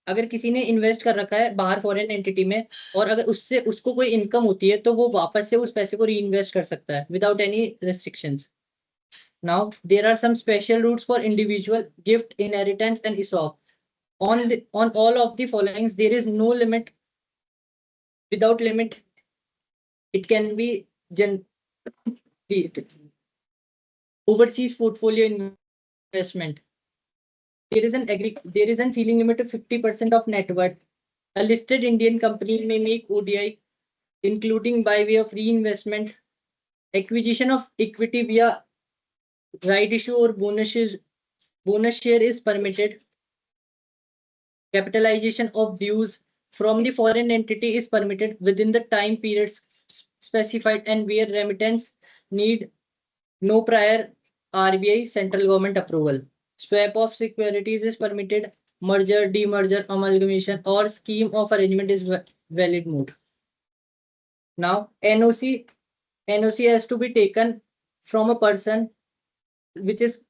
[SPEAKER 9] अगर किसी ने invest कर रखा है बाहर foreign entity में और अगर उससे उसको कोई इनकम होती है तो वो वापस से उस पैसे को रीइन्वेस्ट कर सकता है without any restrictions. Now there are some special routes for individual gift, inheritance and ESOP. On all of the followings there is no limit. Without limit it can be overseas portfolio investment. There is an ceiling limit of 50% of net worth. A listed Indian company may make ODI, including by way of reinvestment, acquisition of equity via right issue or bonus share is permitted. Capitalization of dues from the foreign entity is permitted within the time periods specified and where remittance need no prior RBI central government approval. Swap of securities is permitted. Merger, demerger, amalgamation or scheme of arrangement is valid mode. Now NOC has to be taken from a person which is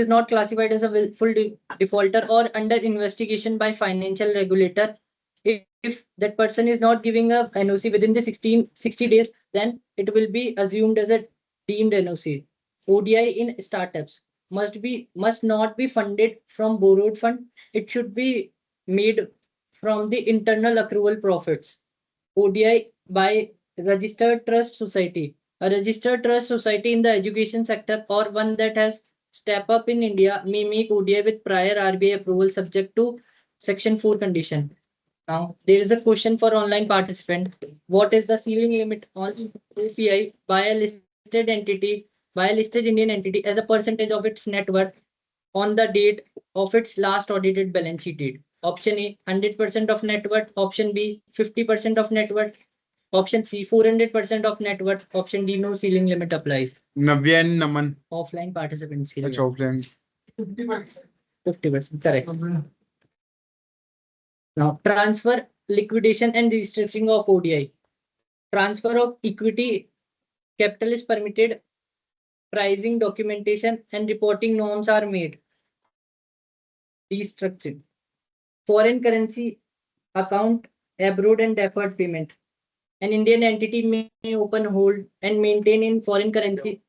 [SPEAKER 9] not classified as a full defaulter or under investigation by financial regulator. If that person is not giving a NOC within the 60 days, then it will be assumed as a deemed NOC. ODI in startups must not be funded from borrowed fund. It should be made from the internal accrual profits. ODI by registered trust society. A registered trust society in the education sector or one that has step up in India may make ODI with prior RBI approval subject to section 4 condition. Now there is a question for online participant. What is the ceiling limit on OPI by a listed entity, by a listed Indian entity as a percentage of its net worth on the date of its last audited balance sheet date? Option A, 100% of net worth. Option B, 50% of net worth. Option C, 400% of net worth. Option D, no ceiling limit applies.
[SPEAKER 3] Navya and Naman.
[SPEAKER 9] Offline participants.
[SPEAKER 3] अच्छा offline.
[SPEAKER 9] 50%, correct. Now, transfer, liquidation and restructuring of ODI. Transfer of equity capital is permitted. Pricing, documentation and reporting norms are made. Restructuring. Foreign currency account abroad and deferred payment. An Indian entity may open, hold and maintain in foreign currency.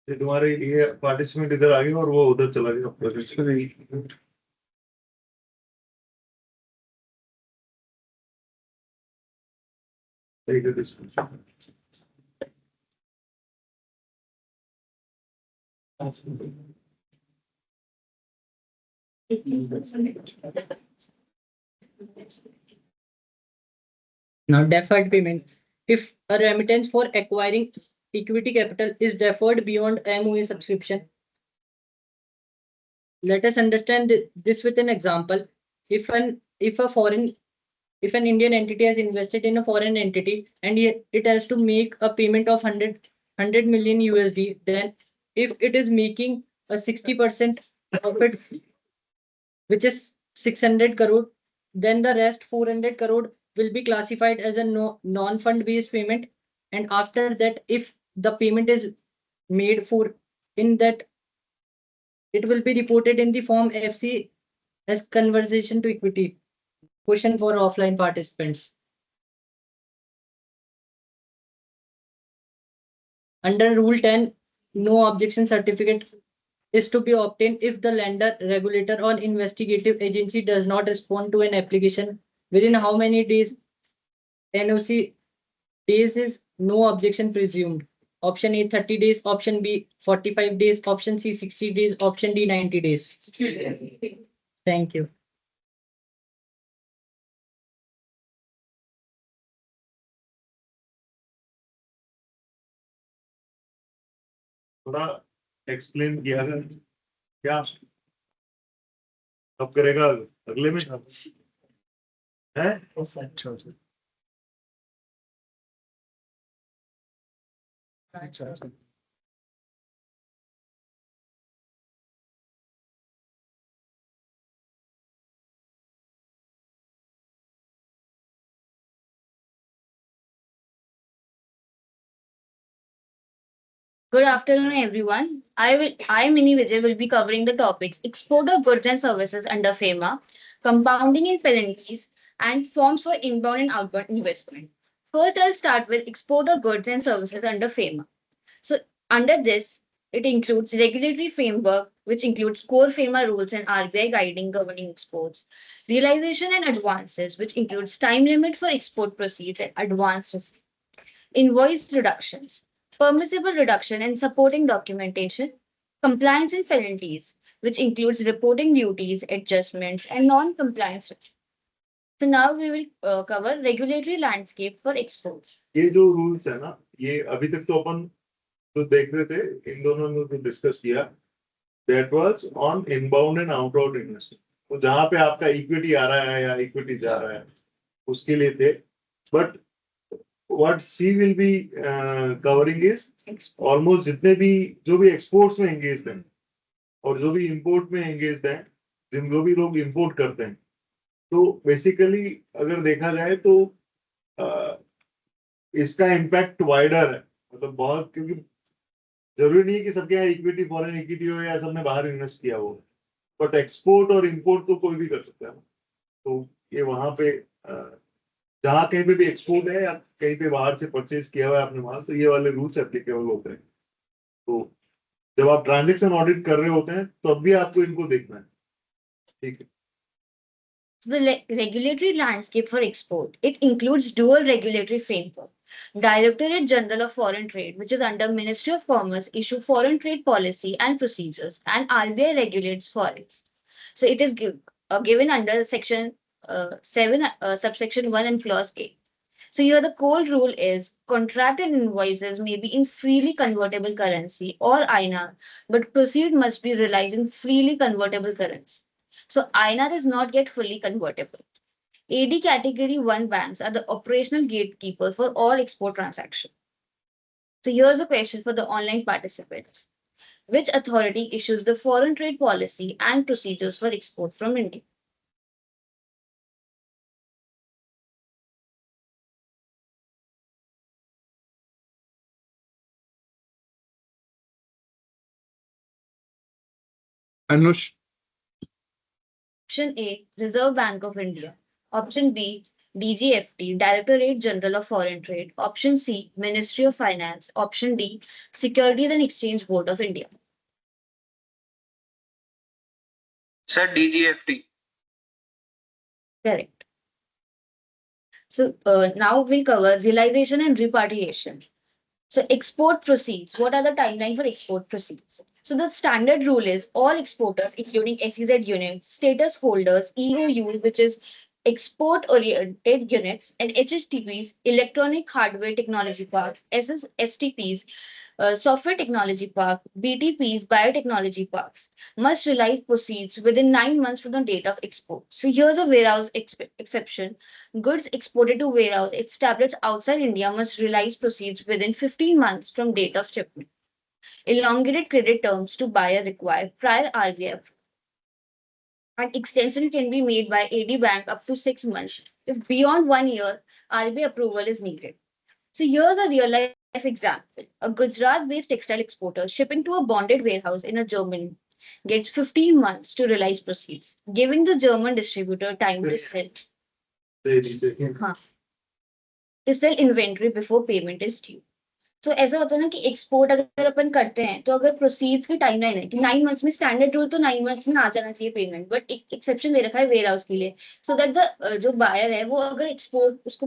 [SPEAKER 1] तुम्हारे ये participant इधर आ गया और वो उधर चला गया. Take a distance.
[SPEAKER 9] Now, deferred payment. If a remittance for acquiring equity capital is deferred beyond MOA subscription. Let us understand this with an example. If an Indian entity has invested in a foreign entity and it has to make a payment of 100 million USD, then if it is making a 60% profits, which is 600 crore, then the rest 400 crore will be classified as a non-fund based payment. And after that, if the payment is made for in that, it will be reported in the form FC as conversion to equity. Question for offline participants. Under Rule 10, no objection certificate is to be obtained if the lender, regulator, or investigative agency does not respond to an application within how many days. NOC days is no objection presumed. Option A 30 days, option B 45 days, option C 60 days, option D 90 days. Thank you.
[SPEAKER 1] थोड़ा explain किया है क्या अब करेगा अगले में है
[SPEAKER 3] अच्छा
[SPEAKER 13] Good afternoon, everyone. Mini Vijay, will be covering the topics export of goods and services under FEMA, compounding and penalties, and forms for inbound and outbound investment. First, I'll start with export of goods and services under FEMA. So, under this, it includes regulatory framework, which includes core FEMA rules and RBI guiding governing exports, realization and advances, which includes time limit for export proceeds and advance receipt, invoice reductions, permissible reduction and supporting documentation, compliance and penalties, which includes reporting duties, adjustments, and non-compliance risks. So now we will cover regulatory landscape for exports.
[SPEAKER 1] ये जो rules है ना, ये अभी तक तो अपन तो देख रहे थे, इन दोनों ने तो डिस्कस किया, that was on inbound and outbound investment. तो जहां पे आपका इक्विटी आ रहा है या इक्विटी जा रहा है उसके लिए थे. But what C will be covering is almost जितने भी जो भी एक्सपोर्ट्स में एंगेज्ड हैं और जो भी इंपोर्ट में एंगेज्ड हैं, जिन जो भी लोग इंपोर्ट करते हैं, तो बेसिकली अगर देखा जाए तो इसका इम्पैक्ट वाइडर है. मतलब बहुत, क्योंकि जरूरी नहीं है कि सबके यहाँ इक्विटी फॉरेन इक्विटी हो या सबने बाहर इन्वेस्ट किया हो, बट एक्सपोर्ट और इंपोर्ट तो कोई भी कर सकता है. तो ये वहां पे जहाँ कहीं पे भी एक्सपोर्ट है या कहीं पे बाहर से परचेज किया हुआ है आपने माल, तो ये वाले रूल्स एप्लीकेबल होते हैं. तो जब आप ट्रांजैक्शन ऑडिट कर रहे होते हैं तब भी आपको इनको देखना है. ठीक है.
[SPEAKER 13] So the regulatory landscape for export, it includes dual regulatory framework. Directorate General of Foreign Trade, which is under Ministry of Commerce, issue foreign trade policy and procedures, and RBI regulates forex. So it is given under section 7, subsection 1 and clause A. So here the core rule is contracted invoices may be in freely convertible currency or INR, but proceed must be realized in freely convertible currency. So INR is not yet fully convertible. AD category 1 banks are the operational gatekeeper for all export transactions. So here's a question for the online participants. Which authority issues the foreign trade policy and procedures for export from India?
[SPEAKER 3] Anush.
[SPEAKER 13] Option A, Reserve Bank of India. Option B, DGFT, Directorate General of Foreign Trade. Option C, Ministry of Finance. Option D, Securities and Exchange Board of India.
[SPEAKER 11] Sir, DGFT.
[SPEAKER 13] Correct. So now we'll cover realization and repatriation. So export proceeds. What are the timeline for export proceeds? So the standard rule is all exporters, including SEZ units, status holders, EOUs, which is export-oriented units, and HHTPs, electronic hardware technology parks, STPs, software technology park, BTPs, biotechnology parks, must realize proceeds within 9 months from the date of export. So here's a warehouse exception. Goods exported to warehouse established outside India must realize proceeds within 15 months from date of shipment. Elongated credit terms to buyer require prior RBI approval. An extension can be made by AD Bank up to 6 months. If beyond 1 year, RBI approval is needed. So here's a real life example. A Gujarat-based textile exporter shipping to a bonded warehouse in a Germany gets 15 months to realize proceeds, giving the German distributor time to sell inventory before payment is due. तो ऐसा होता है ना कि export अगर अपन करते हैं तो अगर प्रोसीड्स की टाइमलाइन है कि 9 मंथ्स में स्टैंडर्ड रूल तो 9 मंथ्स में आ जाना चाहिए पेमेंट, बट एक एक्सेप्शन दे रखा है वेयर हाउस के लिए, सो दैट द जो बायर है वो अगर एक्सपोर्ट उसको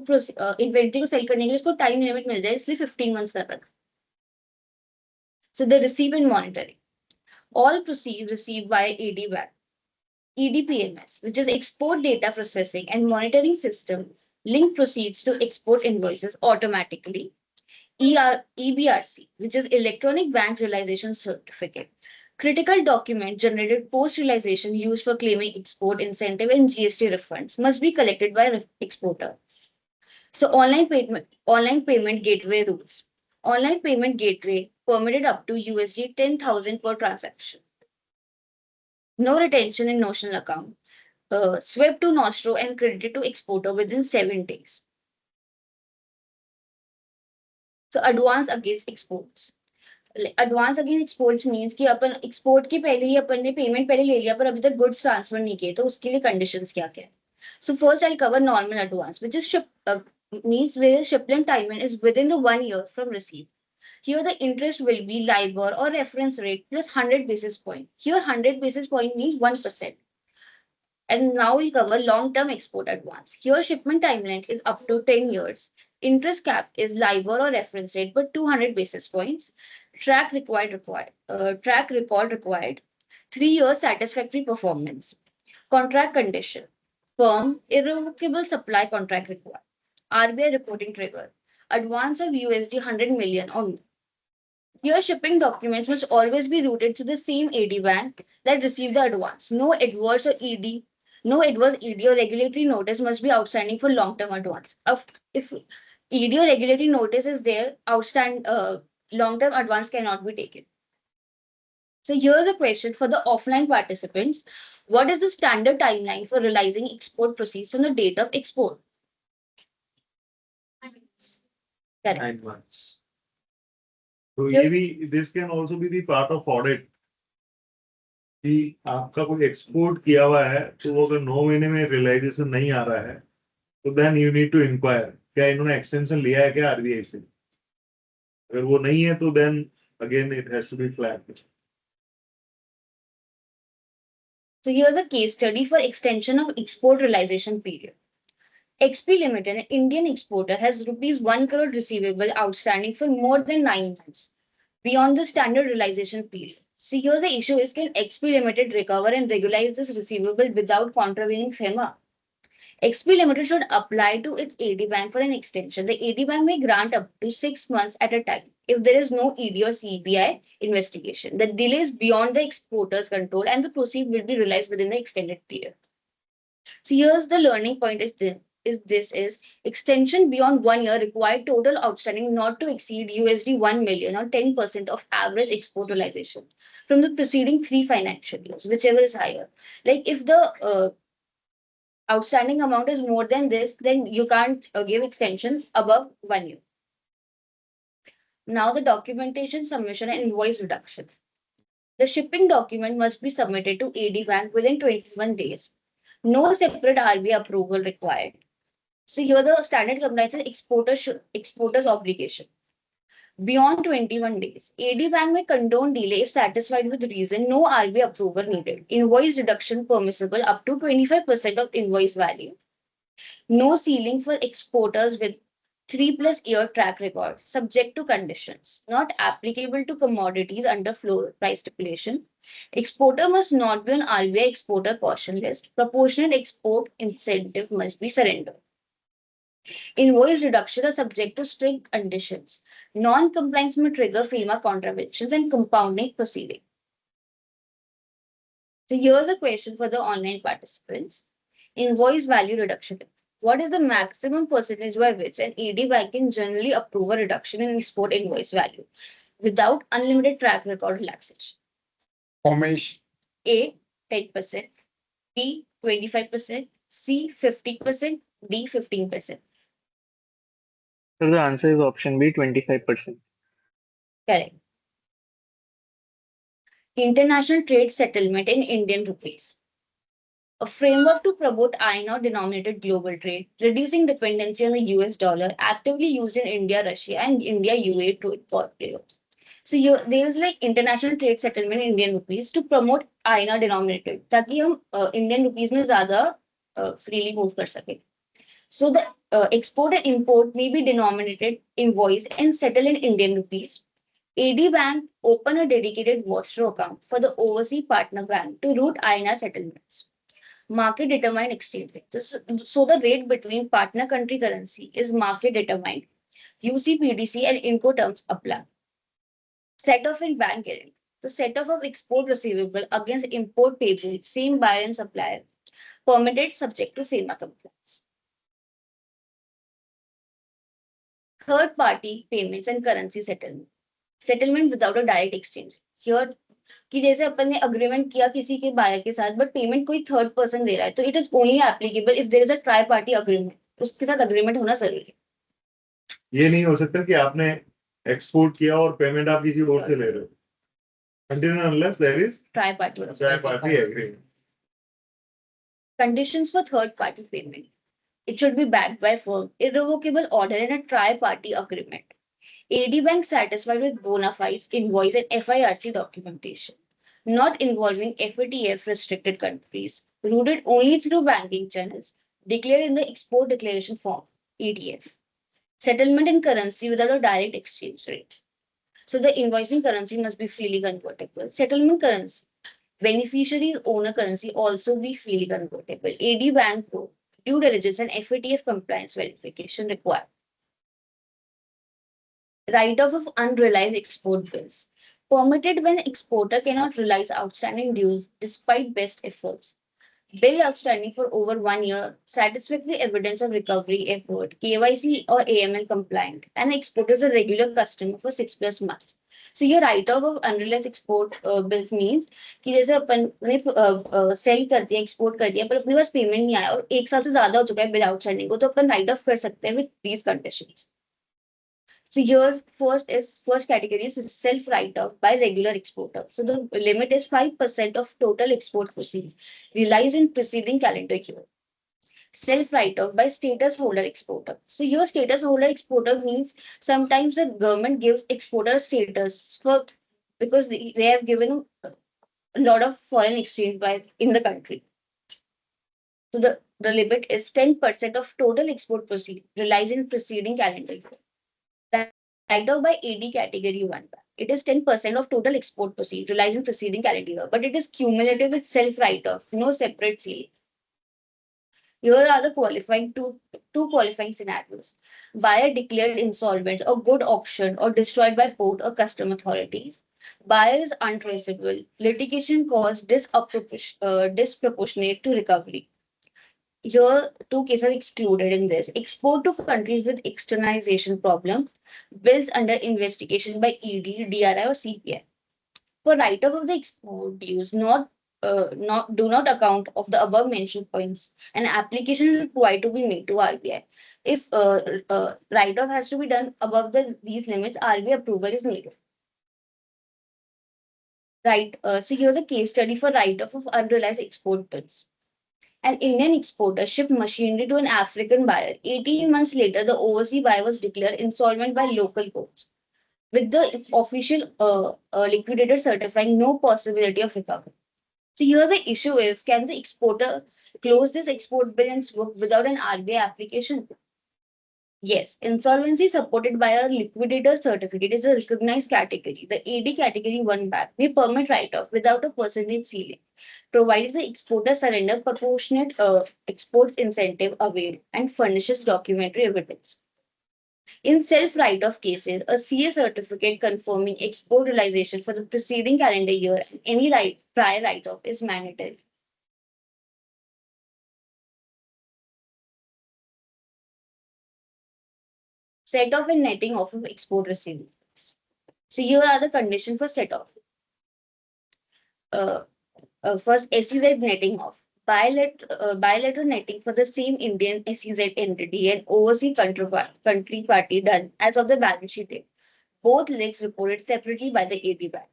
[SPEAKER 13] इन्वेंट्री को सेल करने के लिए उसको टाइम लिमिट मिल जाए, इसलिए 15 मंथ्स कर रखा. So the receive and monitoring. All proceeds received by AD Bank. EDPMS, which is Export Data Processing and Monitoring System, link proceeds to export invoices automatically. EBRC, which is Electronic Bank Realization Certificate, critical document generated post-realization used for claiming export incentive and GST refunds, must be collected by exporter. So online payment gateway rules. Online payment gateway permitted up to USD 10,000 per transaction. No retention in notional account. Swept to Nostro and credited to exporter within 7 days. So advance against exports. Advance against exports means कि अपन export के पहले ही अपन ने payment पहले ले लिया पर अभी तक goods transfer नहीं किए, तो उसके लिए conditions क्या क्या है. So first I'll cover normal advance, which is means where shipment timeline is within the 1 year from receipt. Here the interest will be LIBOR or reference rate plus 100 basis point. Here 100 basis point means 1%. And now we'll cover long-term export advance. Here shipment timeline is up to 10 years. Interest cap is LIBOR or reference rate, but 200 basis points. Track record required. 3 years satisfactory performance. Contract condition. Firm, irrevocable supply contract required. RBI reporting trigger. Advance of USD 100 million or more. Here shipping documents must always be routed to the same AD bank that received the advance. No adverse ED or regulatory notice must be outstanding for long-term advance. If ED or regulatory notice is there, long-term advance cannot be taken. So here's a question for the offline participants. What is the standard timeline for realizing export proceeds from the date of export? Correct.
[SPEAKER 1] 9 months. So ये भी this can also be the part of audit. कि आपका कोई export किया हुआ है तो वो अगर 9 महीने में रियलाइजेशन नहीं आ रहा है तो then you need to inquire क्या इन्होंने एक्सटेंशन लिया है क्या आरबीआई से. अगर वो नहीं है तो then again it has to be flagged.
[SPEAKER 13] So here's a case study for extension of export realization period. XP Limited, an Indian exporter, has rupees 1 crore receivable outstanding for more than 9 months beyond the standard realization period. So here the issue is, can XP Limited recover and regularize this receivable without contravening FEMA? XP Limited should apply to its AD Bank for an extension. The AD Bank may grant up to 6 months at a time if there is no ED or CBI investigation. The delay is beyond the exporter's control and the proceed will be realized within the extended period. So here's the learning point is extension beyond 1 year required total outstanding not to exceed USD 1 million or 10% of average export realization from the preceding 3 financial years, whichever is higher. Like if the outstanding amount is more than this, then you can't give extension above 1 year. Now the documentation submission and invoice reduction. The shipping document must be submitted to AD Bank within 21 days. No separate RBI approval required. So here the standard compliance is exporter's obligation. Beyond 21 days, AD Bank may condone delay if satisfied with reason, no RBI approval needed. Invoice reduction permissible up to 25% of invoice value. No ceiling for exporters with 3+ year track record, subject to conditions, not applicable to commodities under floor price stipulation. Exporter must not be on RBI exporter caution list. Proportionate export incentive must be surrendered. Invoice reduction are subject to strict conditions. Non-compliance may trigger FEMA contraventions and compounding proceeding. So here's a question for the online participants. Invoice value reduction. What is the maximum percentage by which an AD Bank can generally approve a reduction in export invoice value without unlimited track record relaxation?
[SPEAKER 3] Formesh.
[SPEAKER 13] A, 10%. B 25%, C 50%, D 15%.
[SPEAKER 12] So the answer is option B, 25%.
[SPEAKER 13] Correct. International trade settlement in Indian rupees. A framework to promote INR denominated global trade, reducing dependency on the US dollar, actively used in India, Russia, and India UAE trade corridors. So there is like international trade settlement in Indian rupees to promote INR denominated, ताकि हम Indian rupees में ज़्यादा freely move कर सके. So the export and import may be denominated, invoiced, and settled in Indian rupees. AD Bank open a dedicated escrow account for the overseas partner bank to route INR settlements. Market determined exchange rate. So the rate between partner country currency is market determined. UCPDC and Incoterms apply. Set off in bank guarantee. The set off of export receivable against import payable, same buyer and supplier, permitted subject to FEMA compliance. Third party payments and currency settlement. Settlement without a direct exchange. Here कि जैसे अपन ने agreement किया किसी के buyer के साथ but payment कोई third person दे रहा है तो it is only applicable if there is a tri party agreement उसके साथ अग्रीमेंट होना जरूरी है.
[SPEAKER 1] ये नहीं हो सकता कि आपने एक्सपोर्ट किया और पेमेंट आप किसी और से ले रहे हो. Until and unless there is
[SPEAKER 13] try party
[SPEAKER 1] agreement.
[SPEAKER 13] Conditions for third party payment. It should be backed by firm irrevocable order and a tri party agreement. AD Bank satisfied with bona fides, invoice, and FIRC documentation, not involving FATF restricted countries, routed only through banking channels, declared in the Export Declaration Form, EDF. Settlement in currency without a direct exchange rate. So the invoicing currency must be freely convertible. Settlement currency, beneficiary owner currency also be freely convertible. AD Bank Pro, due diligence and FATF compliance verification required. Write-off of unrealized export bills. Permitted when exporter cannot realize outstanding dues despite best efforts. Bill outstanding for over 1 year, satisfactory evidence of recovery effort, KYC or AML compliant, and exporter is a regular customer for 6+ months. So your write-off of unrealized export bills means कि जैसे अपन ने cell कर दिया export कर दिया पर अपने पास payment नहीं आया और 1 साल से ज्यादा हो चुका है बिल आउटस्टैंडिंग को तो अपन राइट ऑफ कर सकते हैं with these conditions. So here's first category is self write-off by regular exporter. So the limit is 5% of total export proceeds realized in preceding calendar year. Self write-off by status holder exporter. So your status holder exporter means sometimes the government gives exporter status for because they have given a lot of foreign exchange by in the country. So the limit is 10% of total export proceeds realized in preceding calendar year. Write-off by AD category 1. It is 10% of total export proceeds realized in preceding calendar year, but it is cumulative with self write-off, no separate sale. Here are the two qualifying scenarios. Buyer declared insolvent or good auction or destroyed by port or custom authorities. Buyer is untraceable. Litigation cost disproportionate to recovery. Here, two cases are excluded in this. Export to countries with externalization problem, bills under investigation by ED, DRI, or CPI. For write-off of the export dues, do not account of the above mentioned points. An application is required to be made to RBI. If write-off has to be done above these limits, RBI approval is needed. Right. So here's a case study for write-off of unrealized export bills. An Indian exporter shipped machinery to an African buyer. 18 months later, the overseas buyer was declared insolvent by local courts, with the official liquidator certifying no possibility of recovery. So here the issue is, can the exporter close this export bill and book without an RBI application? Yes, insolvency supported by a liquidator certificate is a recognized category. The AD category 1 bank may permit write-off without a percentage ceiling, provided the exporter surrender proportionate exports incentive avail and furnishes documentary evidence. In self write-off cases, a CA certificate confirming export realization for the preceding calendar year and any prior write-off is mandatory. Set off and netting off of export receivables. So here are the conditions for set off. First, SEZ netting off. bilateral netting for the same Indian SEZ entity and overseas country party done as of the balance sheet date. Both legs reported separately by the AD bank.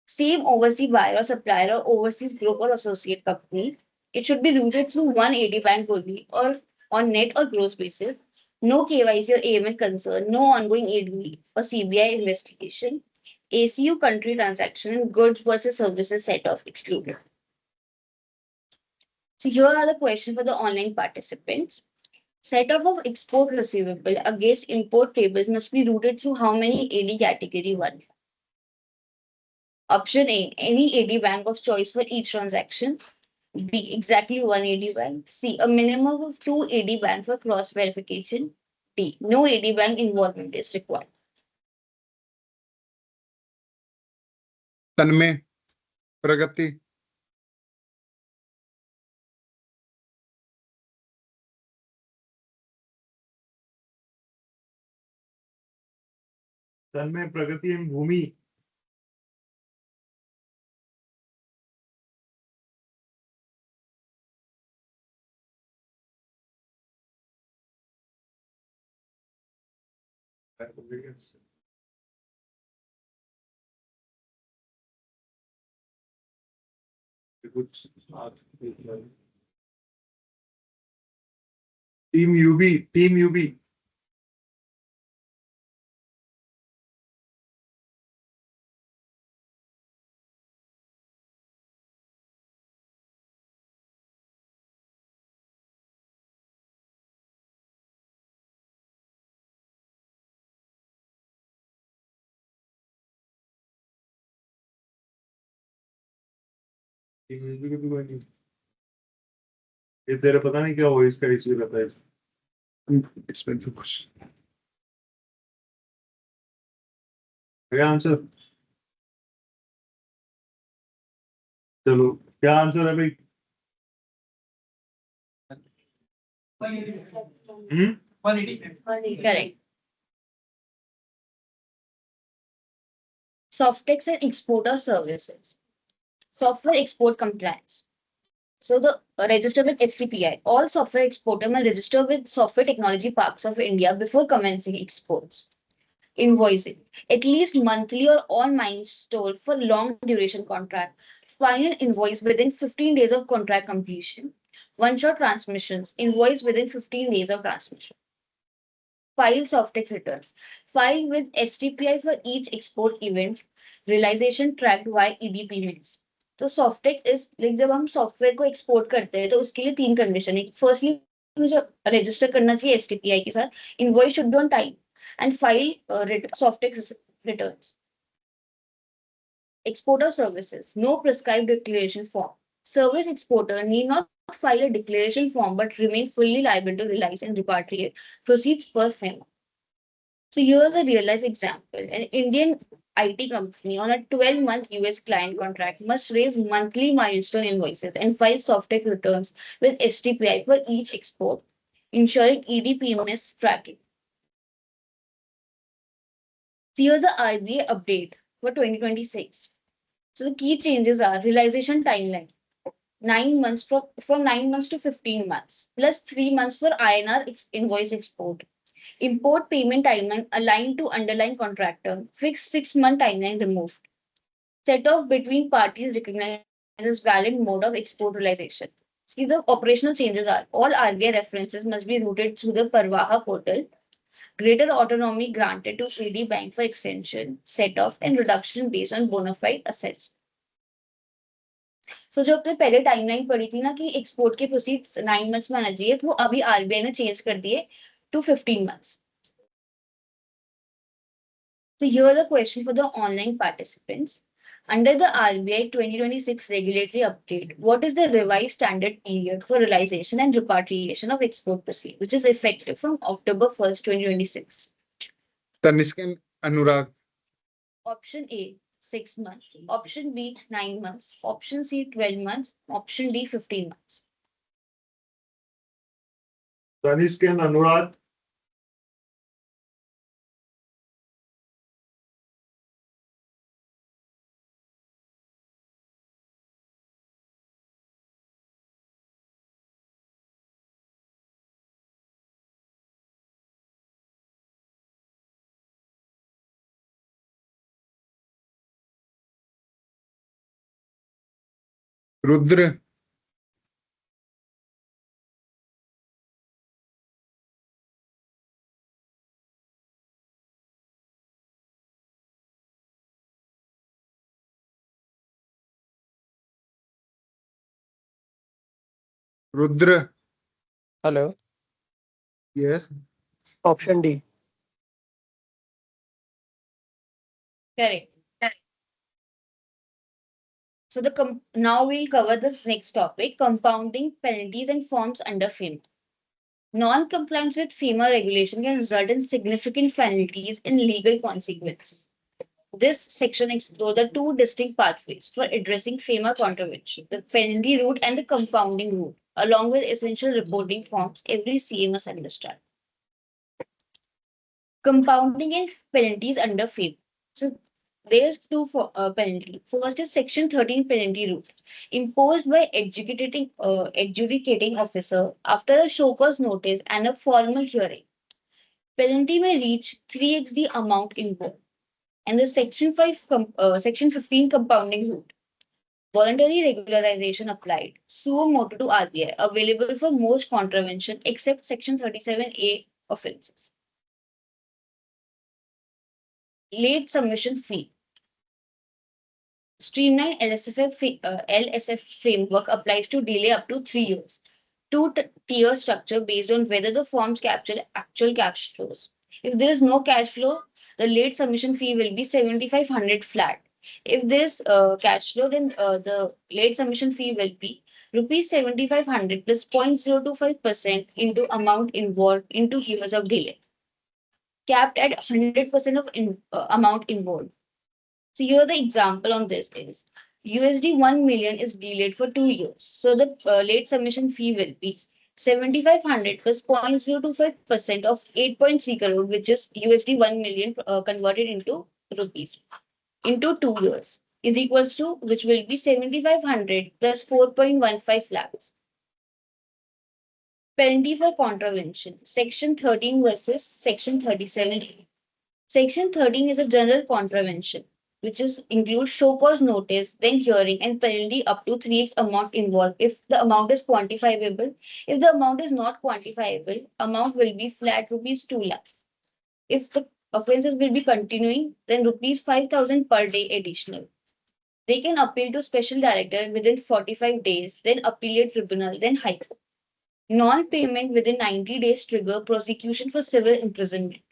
[SPEAKER 13] Same overseas buyer or supplier or overseas group or associate company. It should be routed through one AD bank only or on net or gross basis. No KYC or AML concern, no ongoing AD or CBI investigation. ACU country transaction and goods versus services set off excluded. So here are the questions for the online participants. Setup of export receivable against import payables must be routed through how many AD category 1? Option A, any AD bank of choice for each transaction. B, exactly one AD bank. C, a minimum of two AD bank for cross verification. D, no AD bank involvement is required.
[SPEAKER 3] Tanmay, Pragati,
[SPEAKER 1] Tanmay, Pragati and Bhumi. Team UB. Team UB को भी कोई नहीं। ये तेरे पता नहीं क्या voice का इश्यू रहता है
[SPEAKER 3] इसमें तो कुछ
[SPEAKER 1] क्या आंसर। चलो क्या आंसर है भाई।
[SPEAKER 13] Correct. Softex and exporter services. Software export compliance. So the register with STPI. All software exporter must register with Software Technology Parks of India before commencing exports. Invoicing. At least monthly or on milestone for long duration contract. Final invoice within 15 days of contract completion. One-shot transmissions. Invoice within 15 days of transmission. File Softex returns. File with STPI for each export event. Realization tracked by ED payments. तो सॉफ्टेक्स is like जब हम software को export करते हैं तो उसके लिए 3 condition है। फर्स्टली मुझे रजिस्टर करना चाहिए एसटीपीआई के साथ, invoice should be on time and file Softex returns. Exporter services, no prescribed declaration form. Service exporter need not file a declaration form but remain fully liable to realize and repatriate proceeds per FEMA. So here's a real life example. An Indian IT company on a 12-month US client contract must raise monthly milestone invoices and file Softex returns with STPI for each export, ensuring EDPMS tracking. So here's the RBA update for 2026. So the key changes are realization timeline, 9 months from 9 months to 15 months, plus 3 months for INR invoice export. Import payment timeline aligned to underlying contractor, fixed 6-month timeline removed. Set off between parties recognized as valid mode of export realization. See, the operational changes are all RBI references must be routed through the Parvaha portal. Greater autonomy granted to AD Bank for extension, set off, and reduction based on bona fide assets. So जो अपने पहले timeline पड़ी थी ना कि export के proceeds 9 months में आना चाहिए, वो अभी आरबीआई ने चेंज कर दिए to 15 months. So here are the question for the online participants. Under the RBI 2026 regulatory update, what is the revised standard period for realization and repatriation of export proceeds, which is effective from October 1st, 2026?
[SPEAKER 3] Tanishq and Anurag.
[SPEAKER 13] Option A, 6 months. Option B, 9 months. Option C, 12 months. Option D, 15 months.
[SPEAKER 1] Tanishq and Anurag.
[SPEAKER 3] Rudra Rudra
[SPEAKER 2] Hello.
[SPEAKER 3] Yes
[SPEAKER 2] Option D.
[SPEAKER 13] Correct. So now we'll cover this next topic, compounding penalties and forms under FEMA. Non-compliance with FEMA regulation can result in significant penalties and legal consequences. This section explores the two distinct pathways for addressing FEMA contravention, the penalty route and the compounding route, along with essential reporting forms every CA must understand. Compounding and penalties under FEMA. So there's two penalty. First is Section 13 penalty route, imposed by adjudicating officer after a show cause notice and a formal hearing. Penalty may reach 3x the amount involved. And the Section 15 compounding route. Voluntary regularization applied. Suo motu to RBI, available for most contravention except Section 37A offences. Late submission fee. Streamlined LSF framework applies to delay up to 3 years. Two-tier structure based on whether the forms capture actual cash flows. If there is no cash flow, the late submission fee will be 7,500 flat. If there is cash flow, then the late submission fee will be rupees 7,500 plus 0.025% into amount involved in 2 years of delay, capped at 100% of amount involved. So here the example on this is USD 1 million is delayed for 2 years. So the late submission fee will be 7,500 plus 0.025% of 8.3 crore, which is USD 1 million converted into rupees into 2 years is equals to, which will be 7,500 plus 4.15 lakhs. Penalty for contravention, Section 13 versus Section 37A. Section 13 is a general contravention, which includes show cause notice, then hearing and penalty up to 3x amount involved if the amount is quantifiable. If the amount is not quantifiable, amount will be flat rupees 2 lakhs. If the offences will be continuing, then rupees 5,000 per day additional. They can appeal to special director within 45 days, then appellate tribunal, then high court. Non-payment within 90 days trigger prosecution for civil imprisonment.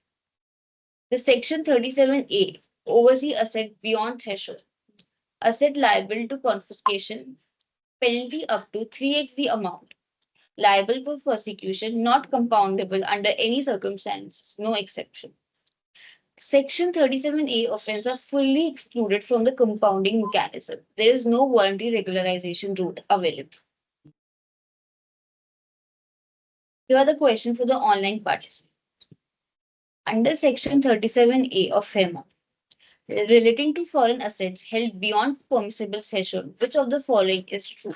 [SPEAKER 13] The Section 37A, oversee asset beyond threshold. Asset liable to confiscation, penalty up to 3x the amount. Liable for prosecution, not compoundable under any circumstances, no exception. Section 37A offences are fully excluded from the compounding mechanism. There is no voluntary regularization route available. Here are the questions for the online participants. Under Section 37A of FEMA, relating to foreign assets held beyond permissible threshold, which of the following is true?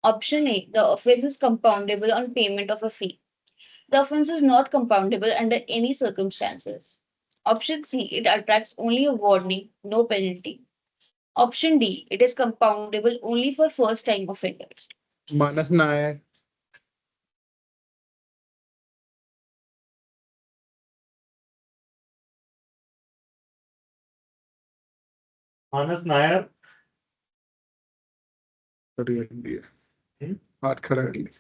[SPEAKER 13] Option A, the offence is compoundable on payment of a fee. The offence is not compoundable under any circumstances. Option C, it attracts only a warning, no penalty. Option D, it is compoundable only for first-time offenders.
[SPEAKER 3] Manas Nair
[SPEAKER 1] Manas Nair.
[SPEAKER 3] खड़ी कर लिया हाथ खड़ा कर लिया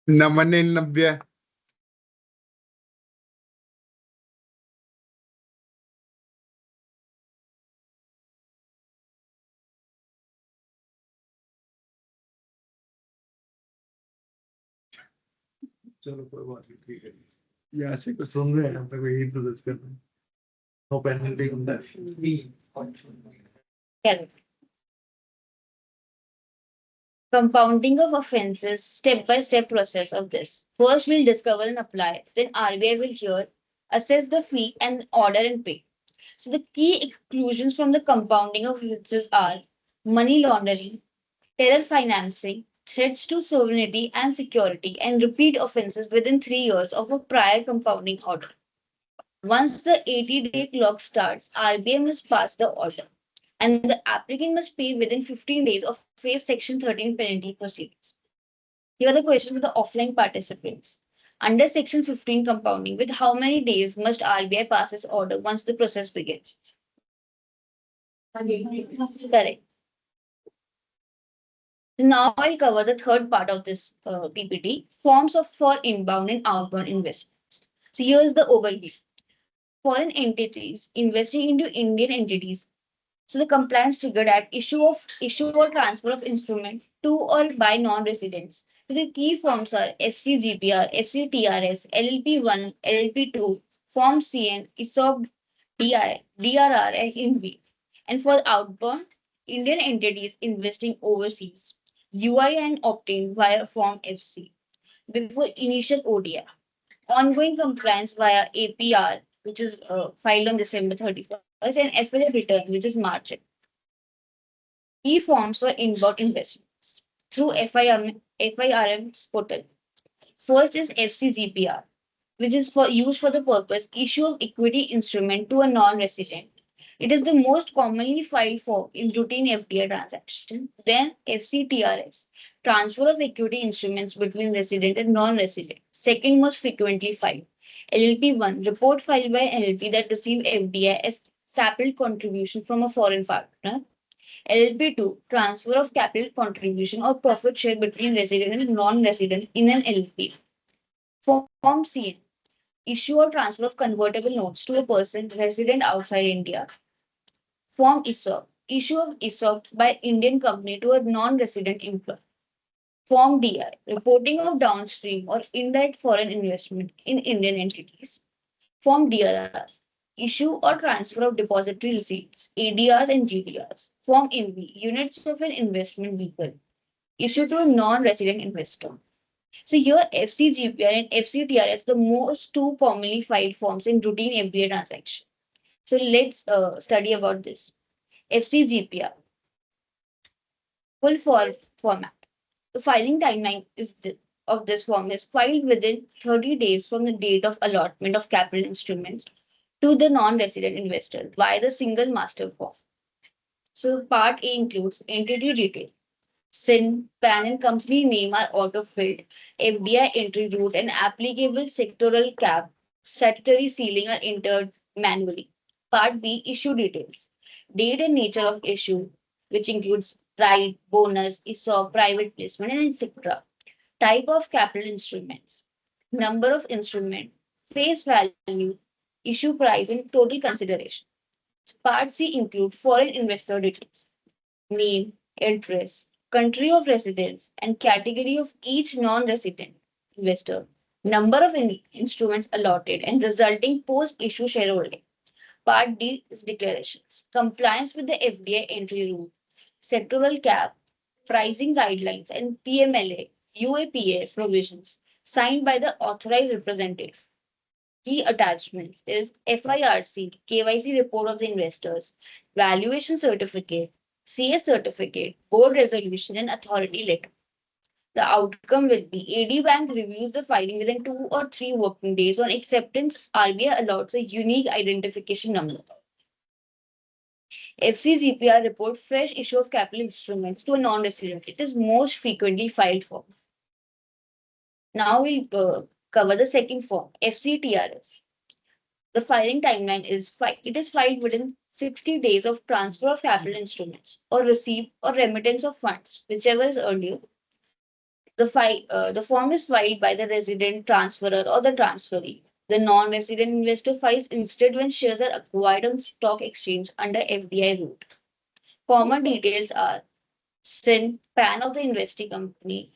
[SPEAKER 3] नमन नब्बे
[SPEAKER 1] चलो कोई बात नहीं, ठीक है।
[SPEAKER 3] यहाँ से कुछ
[SPEAKER 1] सुन रहे हैं हम तक यही तो दस करना। नो पेनल्टी ਹੁੰਦਾ है।
[SPEAKER 13] Compounding of offences, step-by-step process of this. First, we'll discover and apply. Then RBI will hear, assess the fee and order and pay. So the key exclusions from the compounding of offences are money laundering, terror financing, threats to sovereignty and security, and repeat offences within 3 years of a prior compounding order. Once the 80-day clock starts, RBI must pass the order, and the applicant must pay within 15 days or face Section 13 penalty proceedings. Here are the questions for the offline participants. Under Section 15 compounding, with how many days must RBI pass its order once the process begins? Correct. So now I'll cover the third part of this PPT, forms of for inbound and outbound investments. So here's the overview. Foreign entities investing into Indian entities. So the compliance triggered at issue or transfer of instrument to or by non-residents. So the key forms are FCGPR, FCTRS, LLP1, LLP2, Form CN, ESOP, DI, DRR, and INV. And for outbound, Indian entities investing overseas, UIN obtained via Form FC before initial ODI. Ongoing compliance via APR, which is filed on December 31st, and FLA return, which is March. Key forms for inbound investments through FIRM's portal. First is FCGPR, which is for used for the purpose issue of equity instrument to a non-resident. It is the most commonly filed form in routine FDI transaction. Then FCTRS, transfer of equity instruments between resident and non-resident. Second most frequently filed. LLP1, report filed by LLP that receive FDI as capital contribution from a foreign partner. LLP2, transfer of capital contribution or profit share between resident and non-resident in an LLP. Form CN, issue or transfer of convertible notes to a person resident outside India. Form ESOP, issue of ESOPs by Indian company to a non-resident employee. Form DI, reporting of downstream or indirect foreign investment in Indian entities. Form DRR, issue or transfer of depository receipts, ADRs and GDRs. Form INV, units of an investment vehicle, issued to a non-resident investor. So here FCGPR and FCTRS, the most two commonly filed forms in routine FDI transaction. So let's study about this. FCGPR, full format. The filing timeline of this form is filed within 30 days from the date of allotment of capital instruments to the non-resident investor via the single master form. So part A includes entity detail. SIN, PAN and company name are auto-filled. FDI entry route and applicable sectoral cap, statutory ceiling are entered manually. Part B, issue details. Date and nature of issue, which includes right, bonus, ESOP, private placement, and etc. Type of capital instruments. Number of instrument, face value, issue price, and total consideration. Part C include foreign investor details. Name, address, country of residence, and category of each non-resident investor, number of instruments allotted, and resulting post-issue shareholding. Part D is declarations. Compliance with the FDI entry rule, sectoral cap, pricing guidelines, and PMLA, UAPA provisions signed by the authorized representative. Key attachments is FIRC, KYC report of the investors, valuation certificate, CS certificate, board resolution, and authority letter. The outcome will be AD Bank reviews the filing within 2 or 3 working days. On acceptance, RBI allots a unique identification number. FCGPR report fresh issue of capital instruments to a non-resident. It is most frequently filed form. Now we'll cover the second form, FCTRS. The filing timeline is it is filed within 60 days of transfer of capital instruments or receipt or remittance of funds, whichever is earlier. The form is filed by the resident transferor or the transferee. The non-resident investor files instead when shares are acquired on stock exchange under FDI route. Common details are SIN, PAN of the investing company,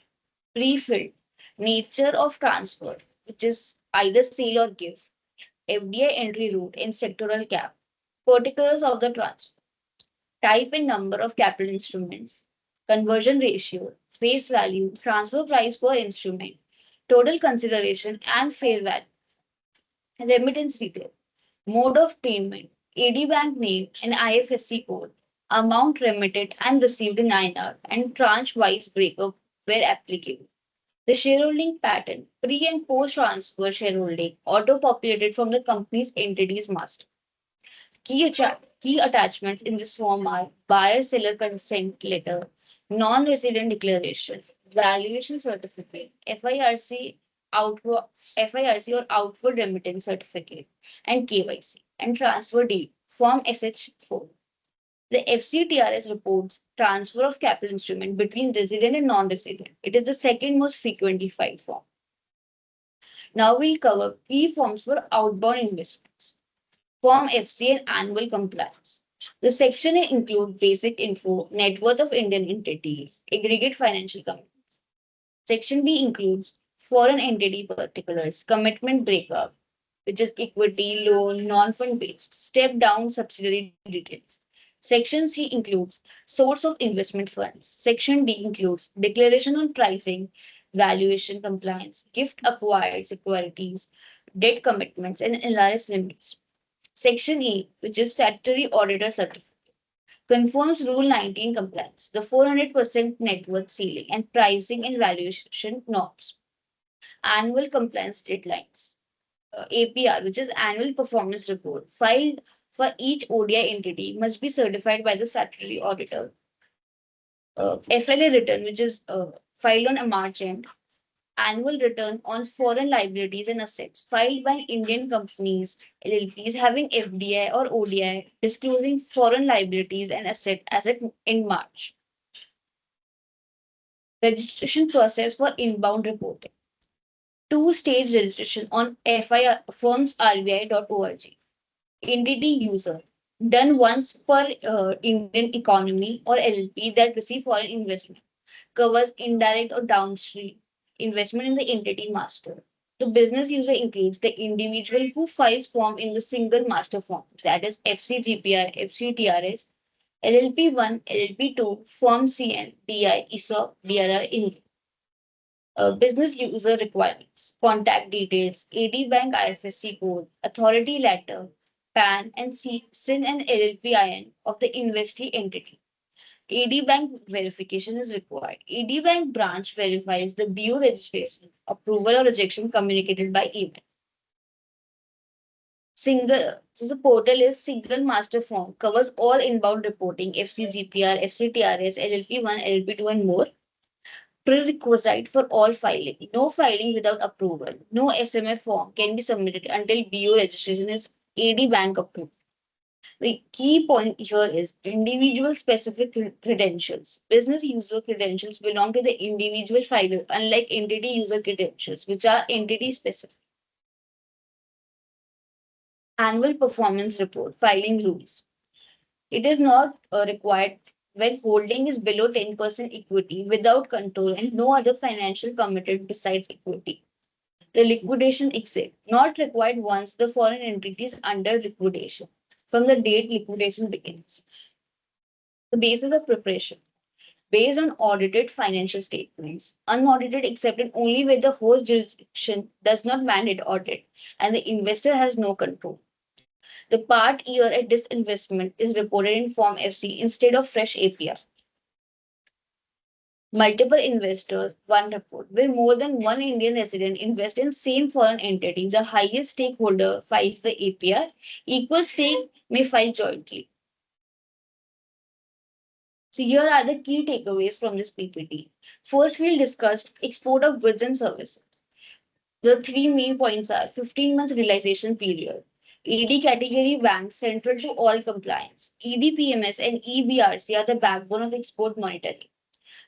[SPEAKER 13] pre-filled, nature of transfer, which is either sale or give, FDI entry route and sectoral cap, particulars of the transfer, type and number of capital instruments, conversion ratio, face value, transfer price per instrument, total consideration and fair value, remittance detail, mode of payment, AD bank name and IFSC code, amount remitted and received in INR, and tranche-wise breakup where applicable. The shareholding pattern, pre and post transfer shareholding, auto-populated from the company's entity's master. Key attachments in this form are buyer-seller consent letter, non-resident declaration, valuation certificate, FIRC or outward remittance certificate, and KYC, and transfer deed, Form SH4. The FCTRS reports transfer of capital instrument between resident and non-resident. It is the second most frequently filed form. Now we'll cover key forms for outbound investments. Form FC and annual compliance. The section include basic info, net worth of Indian entities, aggregate financial commitments. Section B includes foreign entity particulars, commitment breakup, which is equity, loan, non-fund based, step down subsidiary details. Section C includes source of investment funds. Section D includes declaration on pricing, valuation compliance, gift acquired securities, debt commitments, and LRS limits. Section E, which is statutory auditor certificate, confirms Rule 19 compliance, the 400% net worth ceiling, and pricing and valuation norms. Annual compliance deadlines. APR, which is annual performance report, filed for each ODI entity, must be certified by the statutory auditor. FLA return, which is filed on a March end. Annual return on foreign liabilities and assets filed by Indian companies, LLPs having FDI or ODI, disclosing foreign liabilities and asset in March. Registration process for inbound reporting. Two-stage registration on firmsRBI.org. Entity user. Done once per Indian economy or LLP that receive foreign investment. Covers indirect or downstream investment in the entity master. The business user includes the individual who files form in the single master form, that is FCGPR, FCTRS, LLP1, LLP2, Form CN, DI, ESOP, DRR, in business user requirements, contact details, AD Bank IFSC code, authority letter, PAN, and SIN and LLPIN of the investee entity. AD Bank verification is required. AD Bank branch verifies the BU registration, approval or rejection communicated by email. So the portal is single master form, covers all inbound reporting, FCGPR, FCTRS, LLP1, LLP2, and more. Prerequisite for all filing. No filing without approval. No SMF form can be submitted until BU registration is AD Bank approved. The key point here is individual specific credentials. Business user credentials belong to the individual filer, unlike entity user credentials, which are entity specific. Annual performance report, filing rules. It is not required when holding is below 10% equity without control and no other financial committed besides equity. The liquidation exit, not required once the foreign entity is under liquidation, from the date liquidation begins. The basis of preparation, based on audited financial statements, unaudited except only where the host jurisdiction does not mandate audit and the investor has no control. The part year at disinvestment is reported in Form FC instead of fresh APR. Multiple investors, one report. Where more than one Indian resident invest in same foreign entity, the highest stakeholder files the APR. Equal stake may file jointly. So here are the key takeaways from this PPT. First, we'll discuss export of goods and services. The three main points are 15-month realization period, ED category banks central to all compliance, EDPMS and EBRC are the backbone of export monitoring.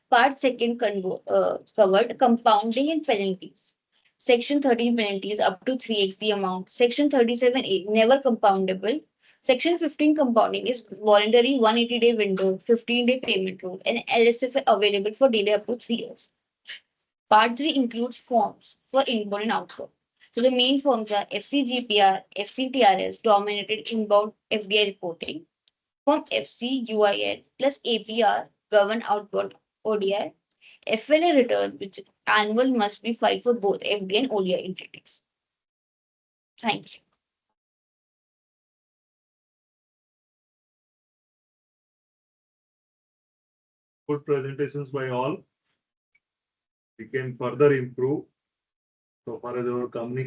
[SPEAKER 13] Part second covered compounding and penalties. Section 13 penalties up to 3x the amount. Section 37A never compoundable. Section 15 compounding is voluntary 180-day window, 15-day payment rule, and LSF available for delay up to 3 years. Part 3 includes forms for inbound and outbound. So the main forms are FCGPR, FCTRS, dominated inbound FDI reporting. Form FCUIN plus APR govern outbound ODI. FLA return, which annual must be filed for both FDI and ODI entities. Thank you.
[SPEAKER 1] Good presentations by all. we can further improve so far as our communication